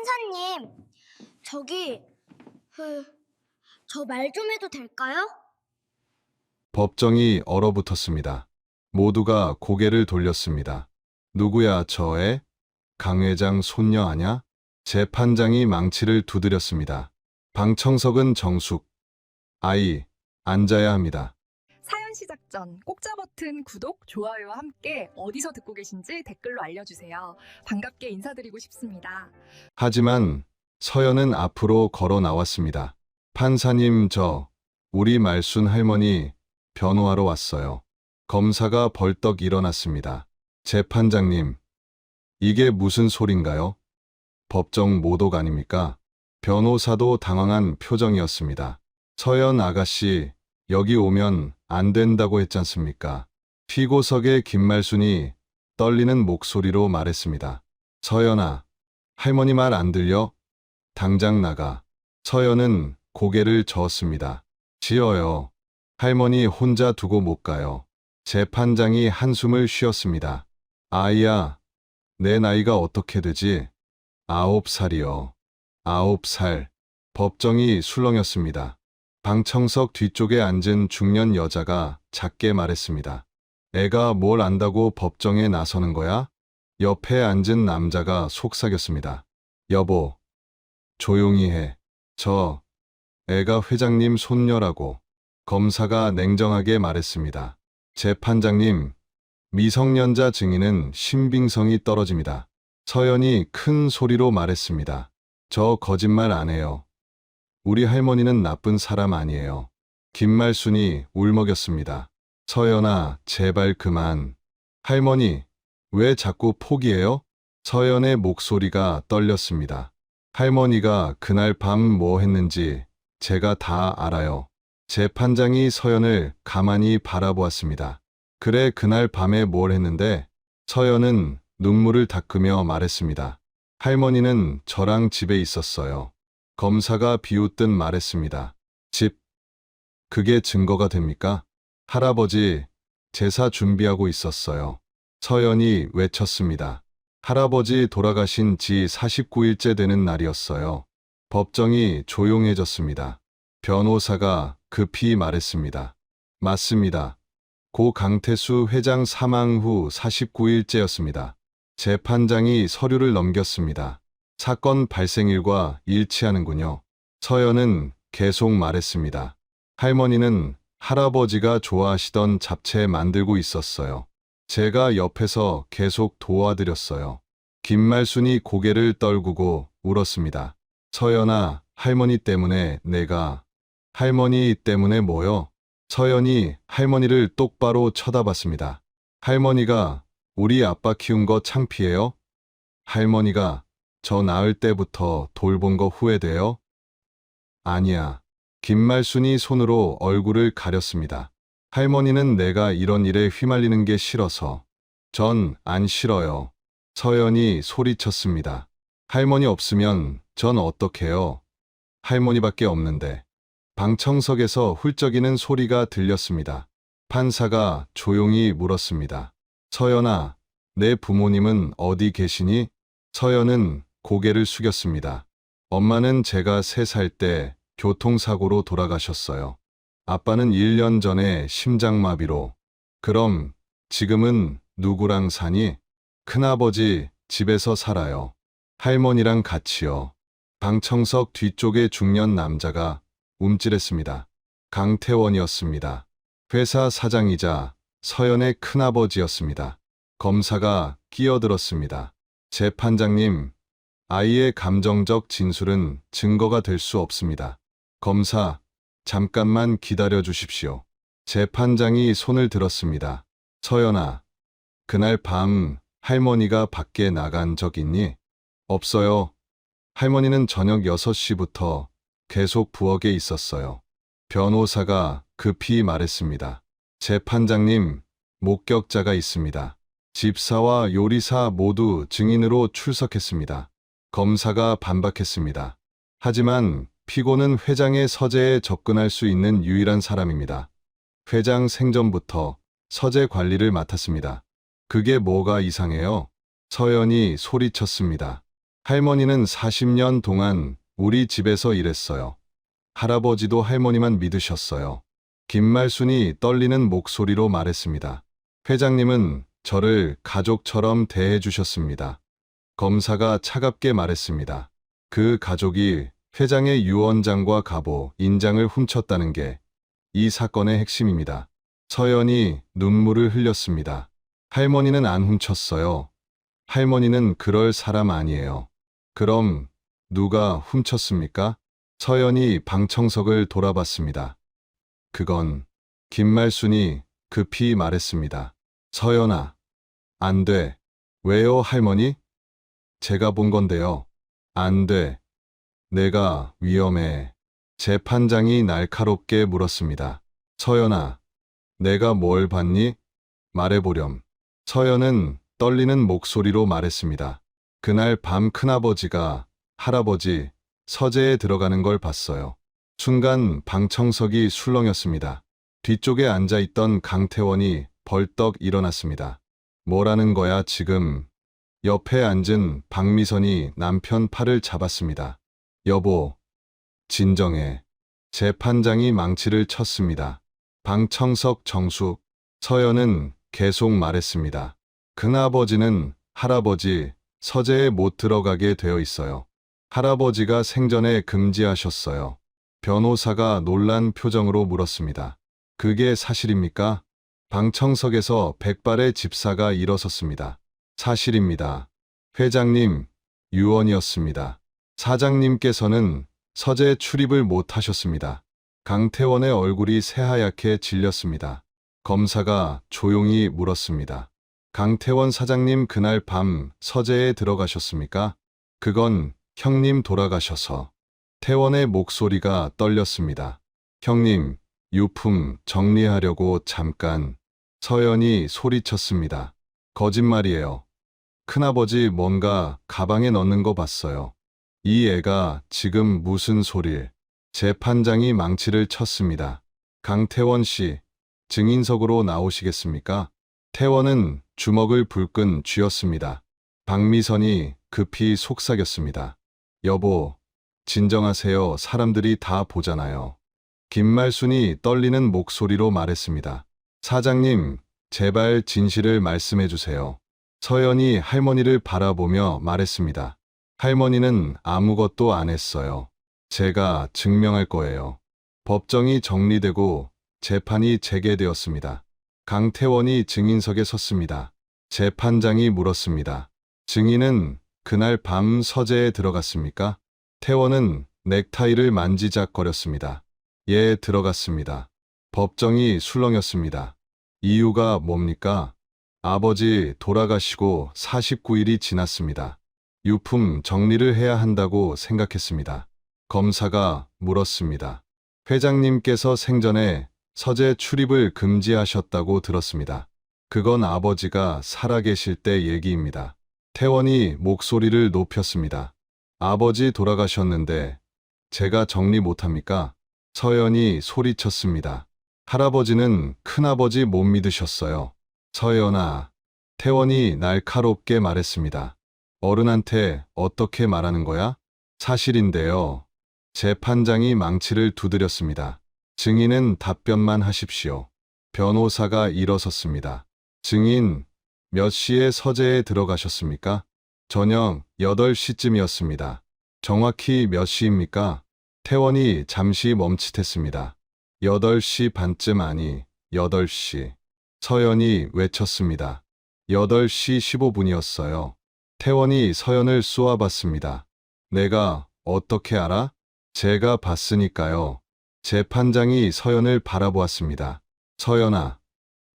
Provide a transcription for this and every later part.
판사님, 저기, 저 말 좀 해도 될까요? 법정이 얼어붙었습니다. 모두가 고개를 돌렸습니다. 누구야 저 애? 강 회장 손녀 아냐? 재판장이 망치를 두드렸습니다. 방청석은 정숙. 아이, 앉아야 합니다. 사연 시작 전 꼭자 버튼 구독, 좋아요와 함께 어디서 듣고 계신지 댓글로 알려주세요. 반갑게 인사드리고 싶습니다. 하지만 서연은 앞으로 걸어 나왔습니다. 판사님, 우리 말순 할머니 변호하러 왔어요. 검사가 벌떡 일어났습니다. 재판장님, 이게 무슨 소린가요? 법정 모독 아닙니까? 변호사도 당황한 표정이었습니다. 서연 아가씨, 여기 오면 안 된다고 했잖습니까? 피고석의 김말순이 떨리는 목소리로 말했습니다. 서연아, 할머니 말 안 들려? 당장 나가. 서연은 고개를 저었습니다. 지어요. 할머니 혼자 두고 못 가요. 재판장이 한숨을 쉬었습니다. 아이야, 내 나이가 어떻게 되지? 9살이요. 9살. 법정이 술렁였습니다. 방청석 뒤쪽에 앉은 중년 여자가 작게 말했습니다. 애가 뭘 안다고 법정에 나서는 거야? 옆에 앉은 남자가 속삭였습니다. 여보, 조용히 해. 애가 회장님 손녀라고. 검사가 냉정하게 말했습니다. 재판장님, 미성년자 증인은 신빙성이 떨어집니다. 서연이 큰 소리로 말했습니다. 저 거짓말 안 해요. 우리 할머니는 나쁜 사람 아니에요. 김말순이 울먹였습니다. 서연아, 제발 그만. 할머니, 왜 자꾸 포기해요? 서연의 목소리가 떨렸습니다. 할머니가 그날 밤 뭐 했는지 제가 다 알아요. 재판장이 서연을 가만히 바라보았습니다. 그래, 그날 밤에 뭘 했는데? 서연은 눈물을 닦으며 말했습니다. 할머니는 저랑 집에 있었어요. 검사가 비웃듯 말했습니다. 집? 그게 증거가 됩니까? 할아버지, 제사 준비하고 있었어요. 서연이 외쳤습니다. 할아버지 돌아가신 지 49일째 되는 날이었어요. 법정이 조용해졌습니다. 변호사가 급히 말했습니다. 맞습니다. 고 강태수 회장 사망 후 49일째였습니다. 재판장이 서류를 넘겼습니다. 사건 발생일과 일치하는군요. 서연은 계속 말했습니다. 할머니는 할아버지가 좋아하시던 잡채 만들고 있었어요. 제가 옆에서 계속 도와드렸어요. 김말순이 고개를 떨구고 울었습니다. 서연아, 할머니 때문에 할머니 때문에 뭐요? 서연이 할머니를 똑바로 쳐다봤습니다. 할머니가 우리 아빠 키운 거 창피해요? 할머니가 저 낳을 때부터 돌본 거 후회돼요? 아니야. 김말순이 손으로 얼굴을 가렸습니다. 할머니는 내가 이런 일에 휘말리는 게 싫어서. 전 안 싫어요. 서연이 소리쳤습니다. 할머니 없으면 전 어떡해요? 할머니밖에 없는데. 방청석에서 훌쩍이는 소리가 들렸습니다. 판사가 조용히 물었습니다. 서연아, 내 부모님은 어디 계시니? 서연은 고개를 숙였습니다. 엄마는 제가 3살 때 교통사고로 돌아가셨어요. 아빠는 1년 전에 심장마비로. 그럼 지금은 누구랑 사니? 큰아버지 집에서 살아요. 할머니랑 같이요. 방청석 뒤쪽의 중년 남자가 움찔했습니다. 강태원이었습니다. 회사 사장이자 서연의 큰아버지였습니다. 검사가 끼어들었습니다. 재판장님, 아이의 감정적 진술은 증거가 될 수 없습니다. 검사, 잠깐만 기다려 주십시오. 재판장이 손을 들었습니다. 서연아, 그날 밤 할머니가 밖에 나간 적 있니? 없어요. 할머니는 저녁 6시부터 계속 부엌에 있었어요. 변호사가 급히 말했습니다. 재판장님, 목격자가 있습니다. 집사와 요리사 모두 증인으로 출석했습니다. 검사가 반박했습니다. 하지만 피고는 회장의 서재에 접근할 수 있는 유일한 사람입니다. 회장 생전부터 서재 관리를 맡았습니다. 그게 뭐가 이상해요? 서연이 소리쳤습니다. 할머니는 40년 동안 우리 집에서 일했어요. 할아버지도 할머니만 믿으셨어요. 김말순이 떨리는 목소리로 말했습니다. 회장님은 저를 가족처럼 대해 주셨습니다. 검사가 차갑게 말했습니다. 그 가족이 회장의 유언장과 갑오, 인장을 훔쳤다는 게 이 사건의 핵심입니다. 서연이 눈물을 흘렸습니다. 할머니는 안 훔쳤어요. 할머니는 그럴 사람 아니에요. 그럼 누가 훔쳤습니까? 서연이 방청석을 돌아봤습니다. 그건 김말순이 급히 말했습니다. 서연아, 안 돼. 왜요, 할머니? 제가 본 건데요. 안 돼. 내가 위험해. 재판장이 날카롭게 물었습니다. 서연아, 내가 뭘 봤니? 말해보렴. 서연은 떨리는 목소리로 말했습니다. 그날 밤 큰아버지가 할아버지 서재에 들어가는 걸 봤어요. 순간 방청석이 술렁였습니다. 뒤쪽에 앉아있던 강태원이 벌떡 일어났습니다. 뭐라는 거야 지금? 옆에 앉은 박미선이 남편 팔을 잡았습니다. 여보, 진정해. 재판장이 망치를 쳤습니다. 방청석 정숙, 서연은 계속 말했습니다. 큰아버지는 할아버지 서재에 못 들어가게 되어 있어요. 할아버지가 생전에 금지하셨어요. 변호사가 놀란 표정으로 물었습니다. 그게 사실입니까? 방청석에서 백발의 집사가 일어섰습니다. 사실입니다. 회장님, 유언이었습니다. 사장님께서는 서재 출입을 못 하셨습니다. 강태원의 얼굴이 새하얗게 질렸습니다. 검사가 조용히 물었습니다. 강태원 사장님 그날 밤 서재에 들어가셨습니까? 그건 형님 돌아가셔서. 태원의 목소리가 떨렸습니다. 형님, 유품 정리하려고 잠깐. 서연이 소리쳤습니다. 거짓말이에요. 큰아버지 뭔가 가방에 넣는 거 봤어요. 이 애가 지금 무슨 소릴. 재판장이 망치를 쳤습니다. 강태원 씨, 증인석으로 나오시겠습니까? 태원은 주먹을 불끈 쥐었습니다. 박미선이 급히 속삭였습니다. 여보, 진정하세요. 사람들이 다 보잖아요. 김말순이 떨리는 목소리로 말했습니다. 사장님, 제발 진실을 말씀해 주세요. 서연이 할머니를 바라보며 말했습니다. 할머니는 아무것도 안 했어요. 제가 증명할 거예요. 법정이 정리되고 재판이 재개되었습니다. 강태원이 증인석에 섰습니다. 재판장이 물었습니다. 증인은 그날 밤 서재에 들어갔습니까? 태원은 넥타이를 만지작거렸습니다. 예, 들어갔습니다. 법정이 술렁였습니다. 이유가 뭡니까? 아버지 돌아가시고 49일이 지났습니다. 유품 정리를 해야 한다고 생각했습니다. 검사가 물었습니다. 회장님께서 생전에 서재 출입을 금지하셨다고 들었습니다. 그건 아버지가 살아계실 때 얘기입니다. 태원이 목소리를 높였습니다. 아버지 돌아가셨는데 제가 정리 못합니까? 서연이 소리쳤습니다. 할아버지는 큰아버지 못 믿으셨어요. 서연아, 태원이 날카롭게 말했습니다. 어른한테 어떻게 말하는 거야? 사실인데요. 재판장이 망치를 두드렸습니다. 증인은 답변만 하십시오. 변호사가 일어섰습니다. 증인, 몇 시에 서재에 들어가셨습니까? 저녁 8시쯤이었습니다. 정확히 몇 시입니까? 태원이 잠시 멈칫했습니다. 8시 반쯤 아니, 8시. 서연이 외쳤습니다. 8시 15분이었어요. 태원이 서연을 쏘아봤습니다. 내가 어떻게 알아? 제가 봤으니까요. 재판장이 서연을 바라보았습니다. 서연아,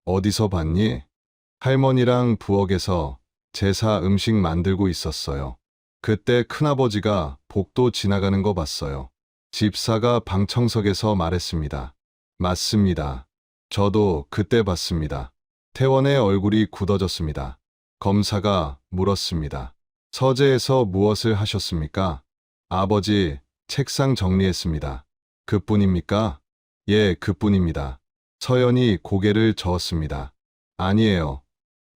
어디서 봤니? 할머니랑 부엌에서 제사 음식 만들고 있었어요. 그때 큰아버지가 복도 지나가는 거 봤어요. 집사가 방청석에서 말했습니다. 맞습니다. 저도 그때 봤습니다. 태원의 얼굴이 굳어졌습니다. 검사가 물었습니다. 서재에서 무엇을 하셨습니까? 아버지, 책상 정리했습니다. 그뿐입니까? 예, 그뿐입니다. 서연이 고개를 저었습니다. 아니에요.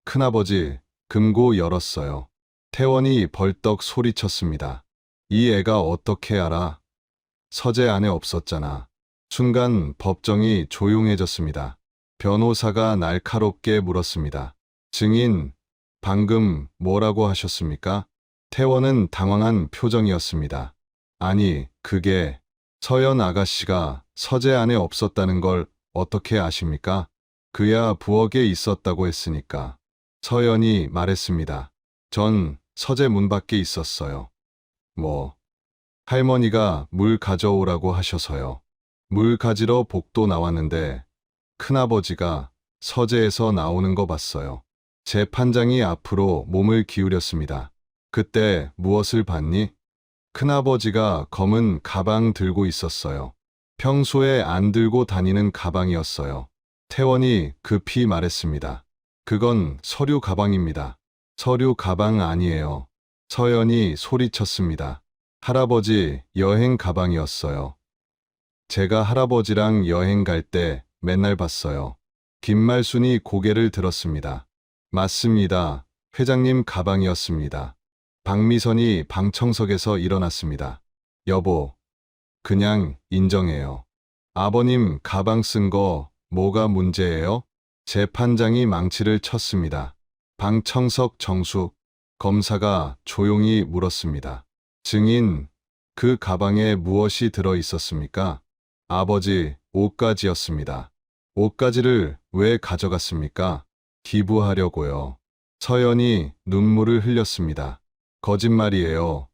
큰아버지, 금고 열었어요. 태원이 벌떡 소리쳤습니다. 이 애가 어떻게 알아? 서재 안에 없었잖아. 순간 법정이 조용해졌습니다. 변호사가 날카롭게 물었습니다. 증인, 방금 뭐라고 하셨습니까? 태원은 당황한 표정이었습니다. 아니, 그게 서연 아가씨가 서재 안에 없었다는 걸 어떻게 아십니까? 그야 부엌에 있었다고 했으니까. 서연이 말했습니다. 전 서재 문 밖에 있었어요. 뭐, 할머니가 물 가져오라고 하셔서요. 물 가지러 복도 나왔는데 큰아버지가 서재에서 나오는 거 봤어요. 재판장이 앞으로 몸을 기울였습니다. 그때 무엇을 봤니? 큰아버지가 검은 가방 들고 있었어요. 평소에 안 들고 다니는 가방이었어요. 태원이 급히 말했습니다. 그건 서류 가방입니다. 서류 가방 아니에요. 서연이 소리쳤습니다. 할아버지 여행 가방이었어요. 제가 할아버지랑 여행 갈 때 맨날 봤어요. 김말순이 고개를 들었습니다. 맞습니다. 회장님 가방이었습니다. 박미선이 방청석에서 일어났습니다. 여보, 그냥 인정해요. 아버님 가방 쓴 거 뭐가 문제예요? 재판장이 망치를 쳤습니다. 방청석 정숙 검사가 조용히 물었습니다. 증인, 그 가방에 무엇이 들어 있었습니까? 아버지, 옷가지였습니다. 옷가지를 왜 가져갔습니까? 기부하려고요. 서연이 눈물을 흘렸습니다. 거짓말이에요.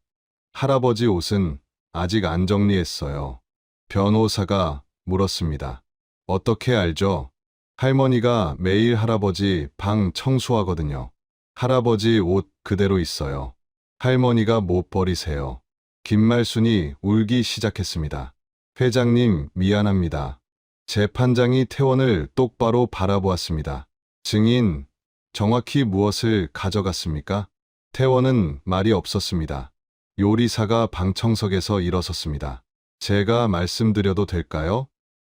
할아버지 옷은 아직 안 정리했어요. 변호사가 물었습니다. 어떻게 알죠? 할머니가 매일 할아버지 방 청소하거든요. 할아버지 옷 그대로 있어요. 할머니가 못 버리세요. 김말순이 울기 시작했습니다. 회장님, 미안합니다. 재판장이 태원을 똑바로 바라보았습니다. 증인, 정확히 무엇을 가져갔습니까? 태원은 말이 없었습니다. 요리사가 방청석에서 일어섰습니다. 제가 말씀드려도 될까요?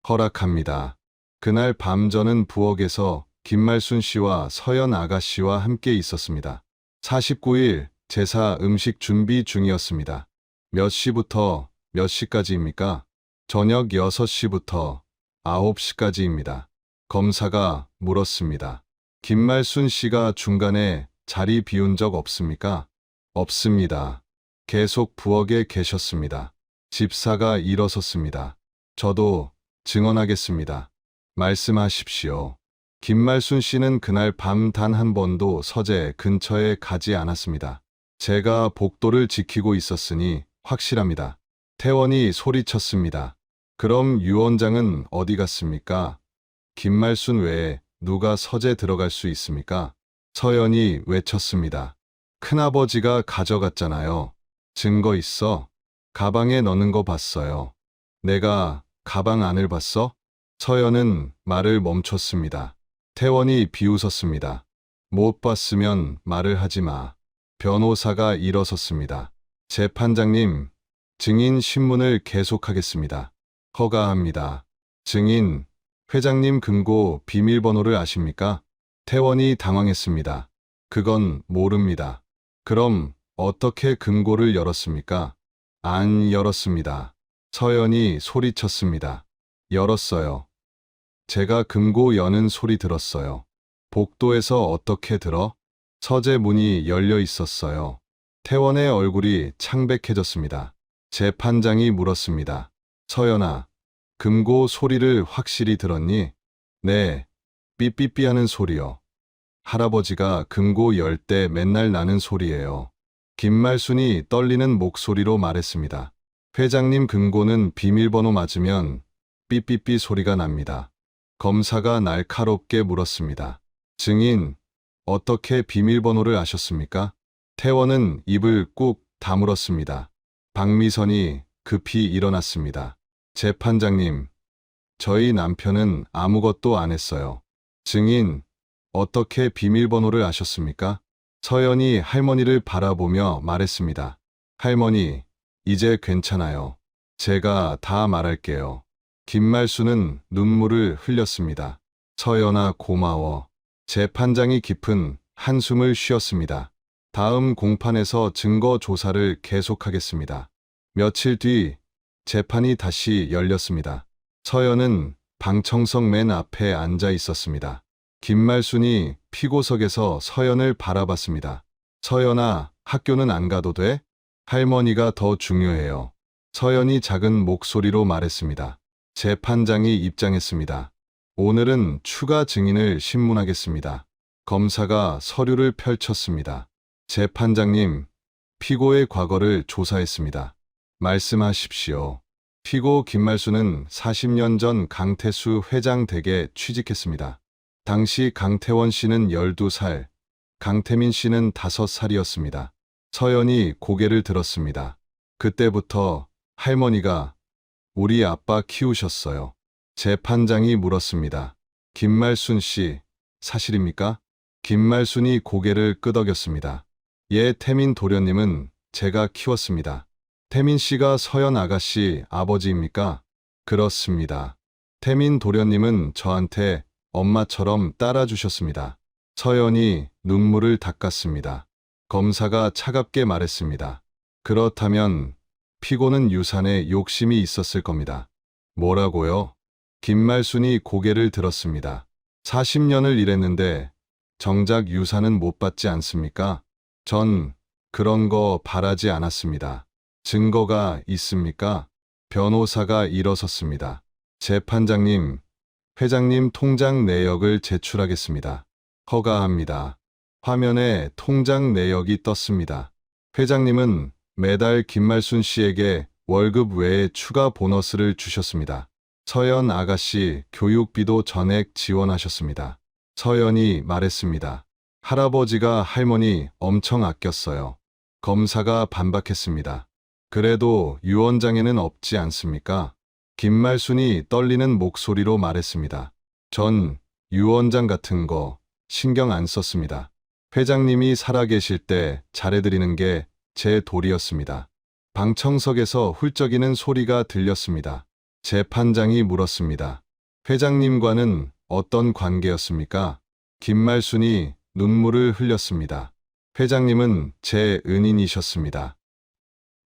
허락합니다. 그날 밤 저는 부엌에서 김말순 씨와 서연 아가씨와 함께 있었습니다. 49일 제사 음식 준비 중이었습니다. 몇 시부터 몇 시까지입니까? 저녁 6시부터 9시까지입니다. 검사가 물었습니다. 김말순 씨가 중간에 자리 비운 적 없습니까? 없습니다. 계속 부엌에 계셨습니다. 집사가 일어섰습니다. 저도 증언하겠습니다. 말씀하십시오. 김말순 씨는 그날 밤 단 한 번도 서재 근처에 가지 않았습니다. 제가 복도를 지키고 있었으니 확실합니다. 태원이 소리쳤습니다. 그럼 유 원장은 어디 갔습니까? 김말순 외에 누가 서재 들어갈 수 있습니까? 서연이 외쳤습니다. 큰아버지가 가져갔잖아요. 증거 있어? 가방에 넣는 거 봤어요. 내가 가방 안을 봤어? 서연은 말을 멈췄습니다. 태원이 비웃었습니다. 못 봤으면 말을 하지 마. 변호사가 일어섰습니다. 재판장님, 증인 신문을 계속하겠습니다. 허가합니다. 증인, 회장님 금고 비밀번호를 아십니까? 태원이 당황했습니다. 그건 모릅니다. 그럼 어떻게 금고를 열었습니까? 안 열었습니다. 서연이 소리쳤습니다. 열었어요. 제가 금고 여는 소리 들었어요. 복도에서 어떻게 들어? 서재 문이 열려 있었어요. 태원의 얼굴이 창백해졌습니다. 재판장이 물었습니다. 서연아, 금고 소리를 확실히 들었니? 네, 삐삐삐 하는 소리요. 할아버지가 금고 열 때 맨날 나는 소리예요. 김말순이 떨리는 목소리로 말했습니다. 회장님 금고는 비밀번호 맞으면 삐삐삐 소리가 납니다. 검사가 날카롭게 물었습니다. 증인, 어떻게 비밀번호를 아셨습니까? 태원은 입을 꾹 다물었습니다. 박미선이 급히 일어났습니다. 재판장님, 저희 남편은 아무것도 안 했어요. 증인, 어떻게 비밀번호를 아셨습니까? 서연이 할머니를 바라보며 말했습니다. 할머니, 이제 괜찮아요. 제가 다 말할게요. 김말순은 눈물을 흘렸습니다. 서연아 고마워. 재판장이 깊은 한숨을 쉬었습니다. 다음 공판에서 증거 조사를 계속하겠습니다. 며칠 뒤 재판이 다시 열렸습니다. 서연은 방청석 맨 앞에 앉아 있었습니다. 김말순이 피고석에서 서연을 바라봤습니다. 서연아, 학교는 안 가도 돼? 할머니가 더 중요해요. 서연이 작은 목소리로 말했습니다. 재판장이 입장했습니다. 오늘은 추가 증인을 신문하겠습니다. 검사가 서류를 펼쳤습니다. 재판장님, 피고의 과거를 조사했습니다. 말씀하십시오. 피고 김말수는 40년 전 강태수 회장 댁에 취직했습니다. 당시 강태원 씨는 12살, 강태민 씨는 5살이었습니다. 서연이 고개를 들었습니다. 그때부터 할머니가 우리 아빠 키우셨어요. 재판장이 물었습니다. 김말순 씨, 사실입니까? 김말순이 고개를 끄덕였습니다. 예, 태민 도련님은 제가 키웠습니다. 태민 씨가 서연 아가씨 아버지입니까? 그렇습니다. 태민 도련님은 저한테 엄마처럼 따라주셨습니다. 서연이 눈물을 닦았습니다. 검사가 차갑게 말했습니다. 그렇다면 피고는 유산에 욕심이 있었을 겁니다. 뭐라고요? 김말순이 고개를 들었습니다. 40년을 일했는데 정작 유산은 못 받지 않습니까? 전 그런 거 바라지 않았습니다. 증거가 있습니까? 변호사가 일어섰습니다. 재판장님, 회장님 통장 내역을 제출하겠습니다. 허가합니다. 화면에 통장 내역이 떴습니다. 회장님은 매달 김말순 씨에게 월급 외에 추가 보너스를 주셨습니다. 서연 아가씨 교육비도 전액 지원하셨습니다. 서연이 말했습니다. 할아버지가 할머니 엄청 아꼈어요. 검사가 반박했습니다. 그래도 유언장에는 없지 않습니까? 김말순이 떨리는 목소리로 말했습니다. 전 유언장 같은 거 신경 안 썼습니다. 회장님이 살아계실 때 잘해드리는 게 제 도리였습니다. 방청석에서 훌쩍이는 소리가 들렸습니다. 재판장이 물었습니다. 회장님과는 어떤 관계였습니까? 김말순이 눈물을 흘렸습니다. 회장님은 제 은인이셨습니다.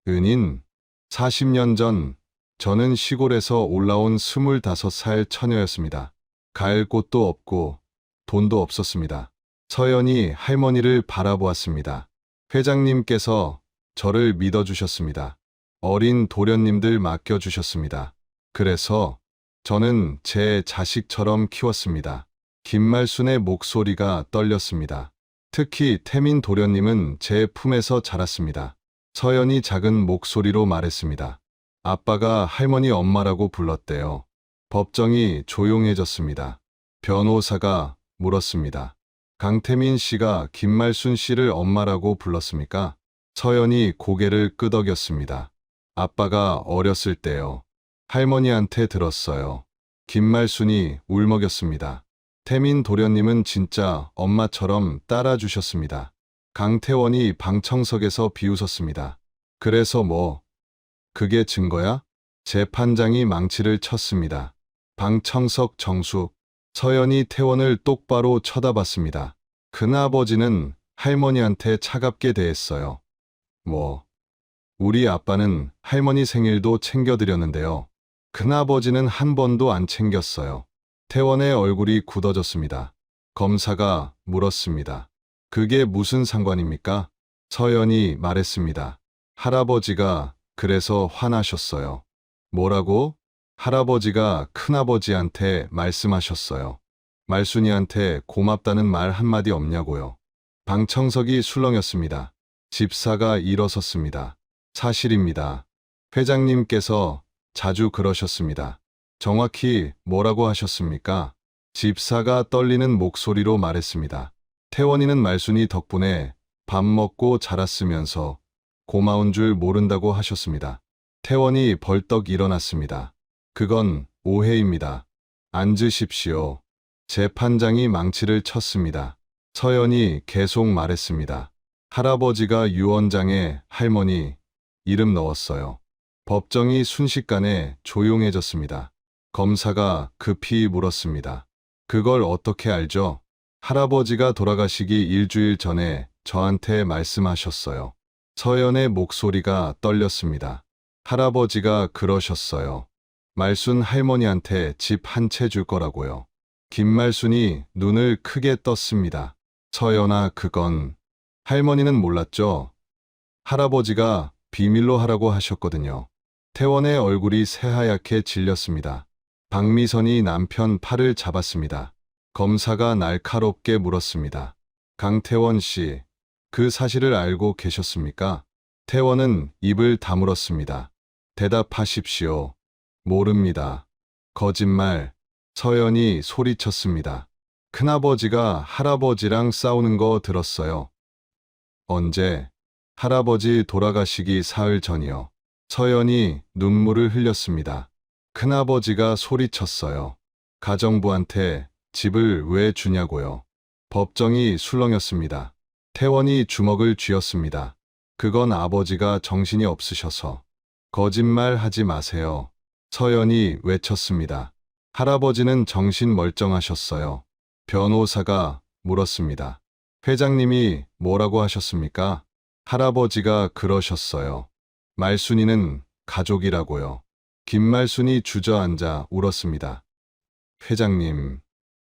은인? 40년 전 저는 시골에서 올라온 25살 처녀였습니다. 갈 곳도 없고 돈도 없었습니다. 서연이 할머니를 바라보았습니다. 회장님께서 저를 믿어주셨습니다. 어린 도련님들 맡겨주셨습니다. 그래서 저는 제 자식처럼 키웠습니다. 김말순의 목소리가 떨렸습니다. 특히 태민 도련님은 제 품에서 자랐습니다. 서연이 작은 목소리로 말했습니다. 아빠가 할머니 엄마라고 불렀대요. 법정이 조용해졌습니다. 변호사가 물었습니다. 강태민 씨가 김말순 씨를 엄마라고 불렀습니까? 서연이 고개를 끄덕였습니다. 아빠가 어렸을 때요. 할머니한테 들었어요. 김말순이 울먹였습니다. 태민 도련님은 진짜 엄마처럼 따라주셨습니다. 강태원이 방청석에서 비웃었습니다. 그래서 뭐? 그게 증거야? 재판장이 망치를 쳤습니다. 방청석 정숙. 서연이 태원을 똑바로 쳐다봤습니다. 큰아버지는 할머니한테 차갑게 대했어요. 뭐? 우리 아빠는 할머니 생일도 챙겨드렸는데요. 큰아버지는 한 번도 안 챙겼어요. 태원의 얼굴이 굳어졌습니다. 검사가 물었습니다. 그게 무슨 상관입니까? 서연이 말했습니다. 할아버지가 그래서 화나셨어요. 뭐라고? 할아버지가 큰아버지한테 말씀하셨어요. 말순이한테 고맙다는 말 한마디 없냐고요. 방청석이 술렁였습니다. 집사가 일어섰습니다. 사실입니다. 회장님께서 자주 그러셨습니다. 정확히 뭐라고 하셨습니까? 집사가 떨리는 목소리로 말했습니다. 태원이는 말순이 덕분에 밥 먹고 자랐으면서 고마운 줄 모른다고 하셨습니다. 태원이 벌떡 일어났습니다. 그건 오해입니다. 앉으십시오. 재판장이 망치를 쳤습니다. 서연이 계속 말했습니다. 할아버지가 유언장에 할머니 이름 넣었어요. 법정이 순식간에 조용해졌습니다. 검사가 급히 물었습니다. 그걸 어떻게 알죠? 할아버지가 돌아가시기 일주일 전에 저한테 말씀하셨어요. 서연의 목소리가 떨렸습니다. 할아버지가 그러셨어요. 말순 할머니한테 집 한 채 줄 거라고요. 김말순이 눈을 크게 떴습니다. 서연아, 그건 할머니는 몰랐죠. 할아버지가 비밀로 하라고 하셨거든요. 태원의 얼굴이 새하얗게 질렸습니다. 박미선이 남편 팔을 잡았습니다. 검사가 날카롭게 물었습니다. 강태원 씨, 그 사실을 알고 계셨습니까? 태원은 입을 다물었습니다. 대답하십시오. 모릅니다. 거짓말. 서연이 소리쳤습니다. 큰아버지가 할아버지랑 싸우는 거 들었어요. 언제? 할아버지 돌아가시기 사흘 전이요. 서연이 눈물을 흘렸습니다. 큰아버지가 소리쳤어요. 가정부한테 집을 왜 주냐고요. 법정이 술렁였습니다. 태원이 주먹을 쥐었습니다. 그건 아버지가 정신이 없으셔서. 거짓말 하지 마세요. 서연이 외쳤습니다. 할아버지는 정신 멀쩡하셨어요. 변호사가 물었습니다. 회장님이 뭐라고 하셨습니까? 할아버지가 그러셨어요. 말순이는 가족이라고요. 김말순이 주저앉아 울었습니다. 회장님,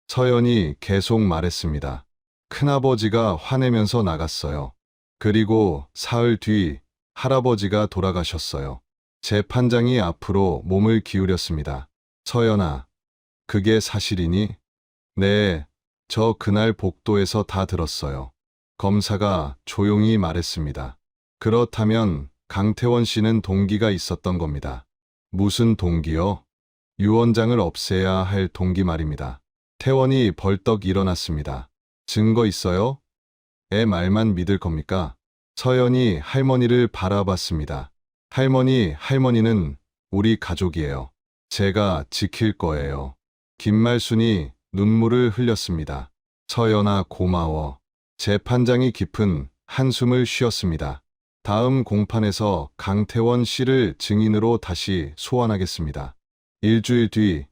서연이 계속 말했습니다. 큰아버지가 화내면서 나갔어요. 그리고 사흘 뒤 할아버지가 돌아가셨어요. 재판장이 앞으로 몸을 기울였습니다. 서연아, 그게 사실이니? 네, 저 그날 복도에서 다 들었어요. 검사가 조용히 말했습니다. 그렇다면 강태원 씨는 동기가 있었던 겁니다. 무슨 동기요? 유언장을 없애야 할 동기 말입니다. 태원이 벌떡 일어났습니다. 증거 있어요? 애 말만 믿을 겁니까? 서연이 할머니를 바라봤습니다. 할머니는 우리 가족이에요. 제가 지킬 거예요. 김말순이 눈물을 흘렸습니다. 서연아, 고마워. 재판장이 깊은 한숨을 쉬었습니다. 다음 공판에서 강태원 씨를 증인으로 다시 소환하겠습니다. 일주일 뒤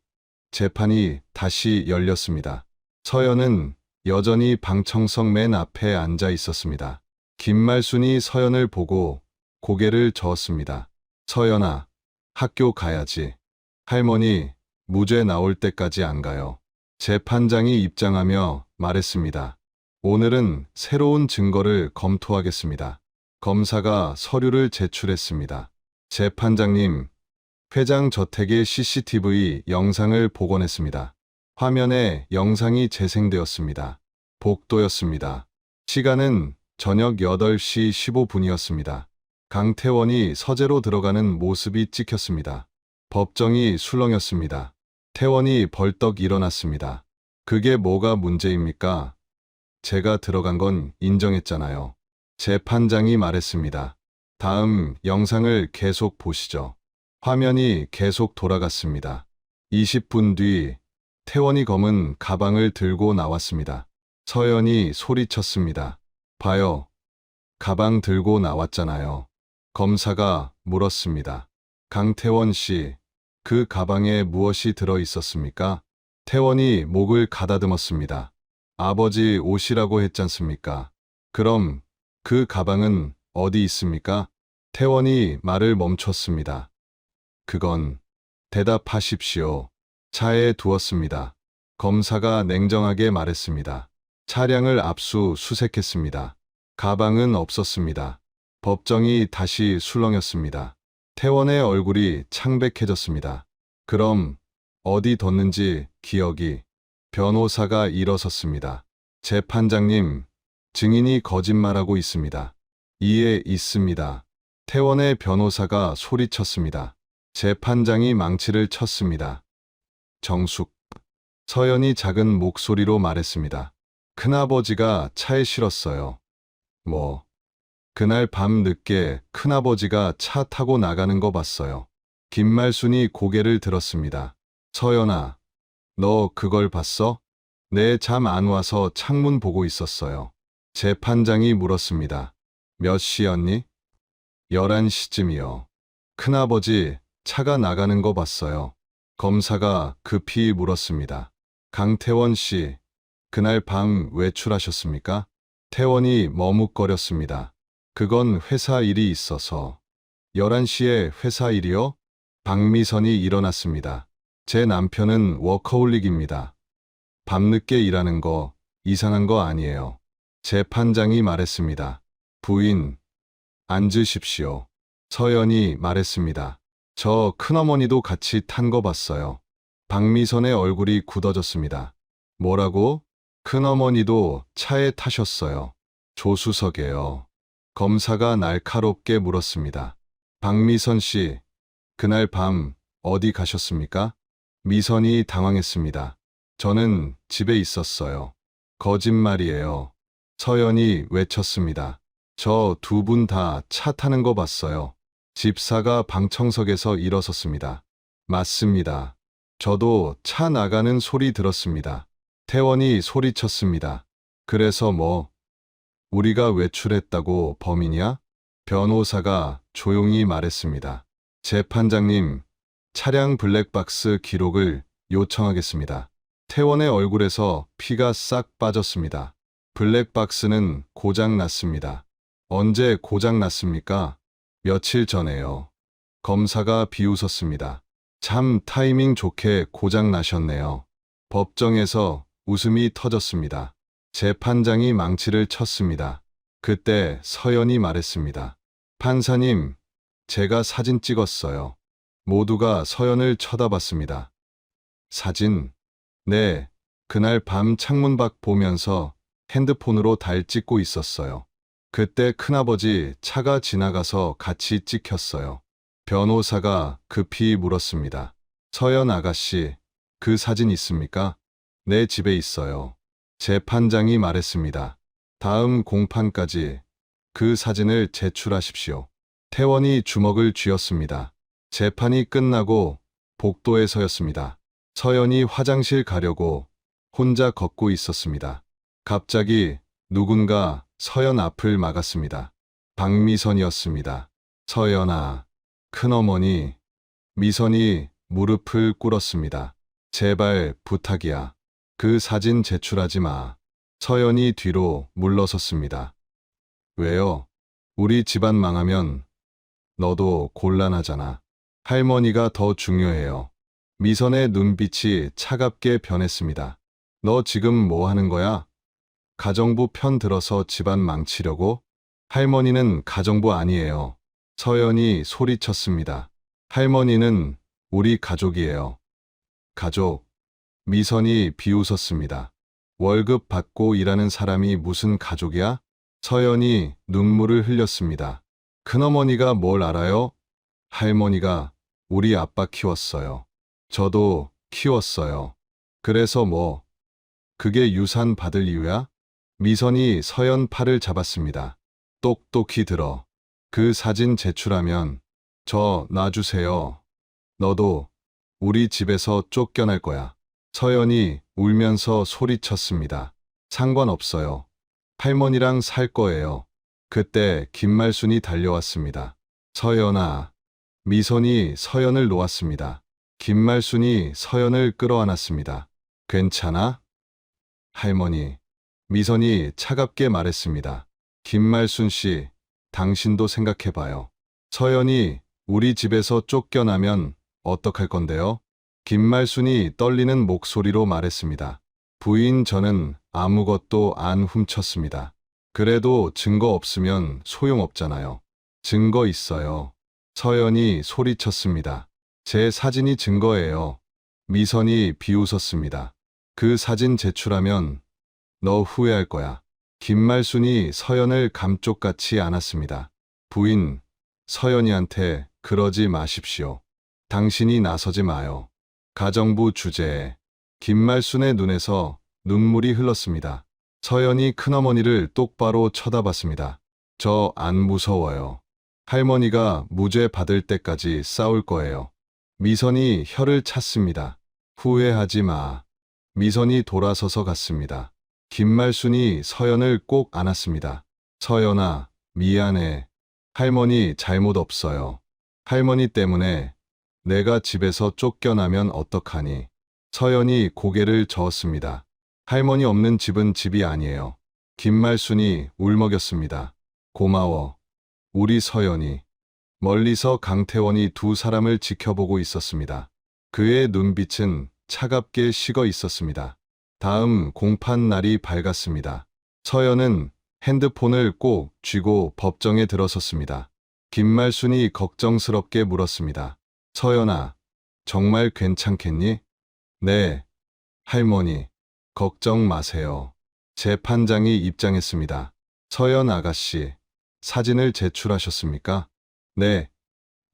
재판이 다시 열렸습니다. 서연은 여전히 방청석 맨 앞에 앉아 있었습니다. 김말순이 서연을 보고 고개를 저었습니다. 서연아, 학교 가야지. 할머니, 무죄 나올 때까지 안 가요. 재판장이 입장하며 말했습니다. 오늘은 새로운 증거를 검토하겠습니다. 검사가 서류를 제출했습니다. 재판장님, 회장 저택의 CCTV 영상을 복원했습니다. 화면에 영상이 재생되었습니다. 복도였습니다. 시간은 저녁 8시 15분이었습니다. 강태원이 서재로 들어가는 모습이 찍혔습니다. 법정이 술렁였습니다. 태원이 벌떡 일어났습니다. 그게 뭐가 문제입니까? 제가 들어간 건 인정했잖아요. 재판장이 말했습니다. 다음 영상을 계속 보시죠. 화면이 계속 돌아갔습니다. 20분 뒤 태원이 검은 가방을 들고 나왔습니다. 서연이 소리쳤습니다. 봐요. 가방 들고 나왔잖아요. 검사가 물었습니다. 강태원 씨, 그 가방에 무엇이 들어 있었습니까? 태원이 목을 가다듬었습니다. 아버지 옷이라고 했잖습니까? 그럼 그 가방은 어디 있습니까? 태원이 말을 멈췄습니다. 그건 대답하십시오. 차에 두었습니다. 검사가 냉정하게 말했습니다. 차량을 압수수색했습니다. 가방은 없었습니다. 법정이 다시 술렁였습니다. 태원의 얼굴이 창백해졌습니다. 그럼 어디 뒀는지 기억이. 변호사가 일어섰습니다. 재판장님, 증인이 거짓말하고 있습니다. 이해 있습니다. 태원의 변호사가 소리쳤습니다. 재판장이 망치를 쳤습니다. 정숙. 서연이 작은 목소리로 말했습니다. 큰아버지가 차에 실었어요. 그날 밤 늦게 큰아버지가 차 타고 나가는 거 봤어요. 김말순이 고개를 들었습니다. 서연아, 너 그걸 봤어? 내 잠 안 와서 창문 보고 있었어요. 재판장이 물었습니다. 몇 시였니? 11시쯤이요. 큰아버지, 차가 나가는 거 봤어요. 검사가 급히 물었습니다. 강태원 씨, 그날 밤 외출하셨습니까? 태원이 머뭇거렸습니다. 그건 회사 일이 있어서. 11시에 회사 일이요? 박미선이 일어났습니다. 제 남편은 워커홀릭입니다. 밤늦게 일하는 거 이상한 거 아니에요. 재판장이 말했습니다. 부인, 앉으십시오. 서연이 말했습니다. 저 큰어머니도 같이 탄 거 봤어요. 박미선의 얼굴이 굳어졌습니다. 뭐라고? 큰어머니도 차에 타셨어요. 조수석에요. 검사가 날카롭게 물었습니다. 박미선 씨, 그날 밤 어디 가셨습니까? 미선이 당황했습니다. 저는 집에 있었어요. 거짓말이에요. 서연이 외쳤습니다. 저 두 분 다 차 타는 거 봤어요. 집사가 방청석에서 일어섰습니다. 맞습니다. 저도 차 나가는 소리 들었습니다. 태원이 소리쳤습니다. 그래서 뭐? 우리가 외출했다고 범인이야? 변호사가 조용히 말했습니다. 재판장님, 차량 블랙박스 기록을 요청하겠습니다. 태원의 얼굴에서 피가 싹 빠졌습니다. 블랙박스는 고장 났습니다. 언제 고장 났습니까? 며칠 전에요. 검사가 비웃었습니다. 참 타이밍 좋게 고장 나셨네요. 법정에서 웃음이 터졌습니다. 재판장이 망치를 쳤습니다. 그때 서연이 말했습니다. 판사님, 제가 사진 찍었어요. 모두가 서연을 쳐다봤습니다. 사진? 네, 그날 밤 창문 밖 보면서 핸드폰으로 달 찍고 있었어요. 그때 큰아버지 차가 지나가서 같이 찍혔어요. 변호사가 급히 물었습니다. 서연 아가씨, 그 사진 있습니까? 내 집에 있어요. 재판장이 말했습니다. 다음 공판까지 그 사진을 제출하십시오. 태원이 주먹을 쥐었습니다. 재판이 끝나고 복도에 서였습니다. 서연이 화장실 가려고 혼자 걷고 있었습니다. 갑자기 누군가 서연 앞을 막았습니다. 박미선이었습니다. 서연아, 큰어머니. 미선이 무릎을 꿇었습니다. 제발 부탁이야. 그 사진 제출하지 마. 서연이 뒤로 물러섰습니다. 왜요? 우리 집안 망하면 너도 곤란하잖아. 할머니가 더 중요해요. 미선의 눈빛이 차갑게 변했습니다. 너 지금 뭐 하는 거야? 가정부 편 들어서 집안 망치려고? 할머니는 가정부 아니에요. 서연이 소리쳤습니다. 할머니는 우리 가족이에요. 가족. 미선이 비웃었습니다. 월급 받고 일하는 사람이 무슨 가족이야? 서연이 눈물을 흘렸습니다. 큰어머니가 뭘 알아요? 할머니가 우리 아빠 키웠어요. 저도 키웠어요. 그래서 뭐? 그게 유산 받을 이유야? 미선이 서연 팔을 잡았습니다. 똑똑히 들어. 그 사진 제출하면 저 놔주세요. 너도 우리 집에서 쫓겨날 거야. 서연이 울면서 소리쳤습니다. 상관없어요. 할머니랑 살 거예요. 그때 김말순이 달려왔습니다. 서연아. 미선이 서연을 놓았습니다. 김말순이 서연을 끌어안았습니다. 괜찮아? 할머니. 미선이 차갑게 말했습니다. 김말순 씨, 당신도 생각해봐요. 서연이 우리 집에서 쫓겨나면 어떡할 건데요? 김말순이 떨리는 목소리로 말했습니다. 부인, 저는 아무것도 안 훔쳤습니다. 그래도 증거 없으면 소용없잖아요. 증거 있어요. 서연이 소리쳤습니다. 제 사진이 증거예요. 미선이 비웃었습니다. 그 사진 제출하면 너 후회할 거야. 김말순이 서연을 감쪽같이 안았습니다. 부인, 서연이한테 그러지 마십시오. 당신이 나서지 마요. 가정부 주제에 김말순의 눈에서 눈물이 흘렀습니다. 서연이 큰어머니를 똑바로 쳐다봤습니다. 저 안 무서워요. 할머니가 무죄 받을 때까지 싸울 거예요. 미선이 혀를 찼습니다. 후회하지 마. 미선이 돌아서서 갔습니다. 김말순이 서연을 꼭 안았습니다. 서연아, 미안해. 할머니 잘못 없어요. 할머니 때문에 내가 집에서 쫓겨나면 어떡하니? 서연이 고개를 저었습니다. 할머니 없는 집은 집이 아니에요. 김말순이 울먹였습니다. 고마워. 우리 서연이. 멀리서 강태원이 두 사람을 지켜보고 있었습니다. 그의 눈빛은 차갑게 식어 있었습니다. 다음 공판 날이 밝았습니다. 서연은 핸드폰을 꼭 쥐고 법정에 들어섰습니다. 김말순이 걱정스럽게 물었습니다. 서연아, 정말 괜찮겠니? 네, 할머니. 걱정 마세요. 재판장이 입장했습니다. 서연 아가씨, 사진을 제출하셨습니까? 네,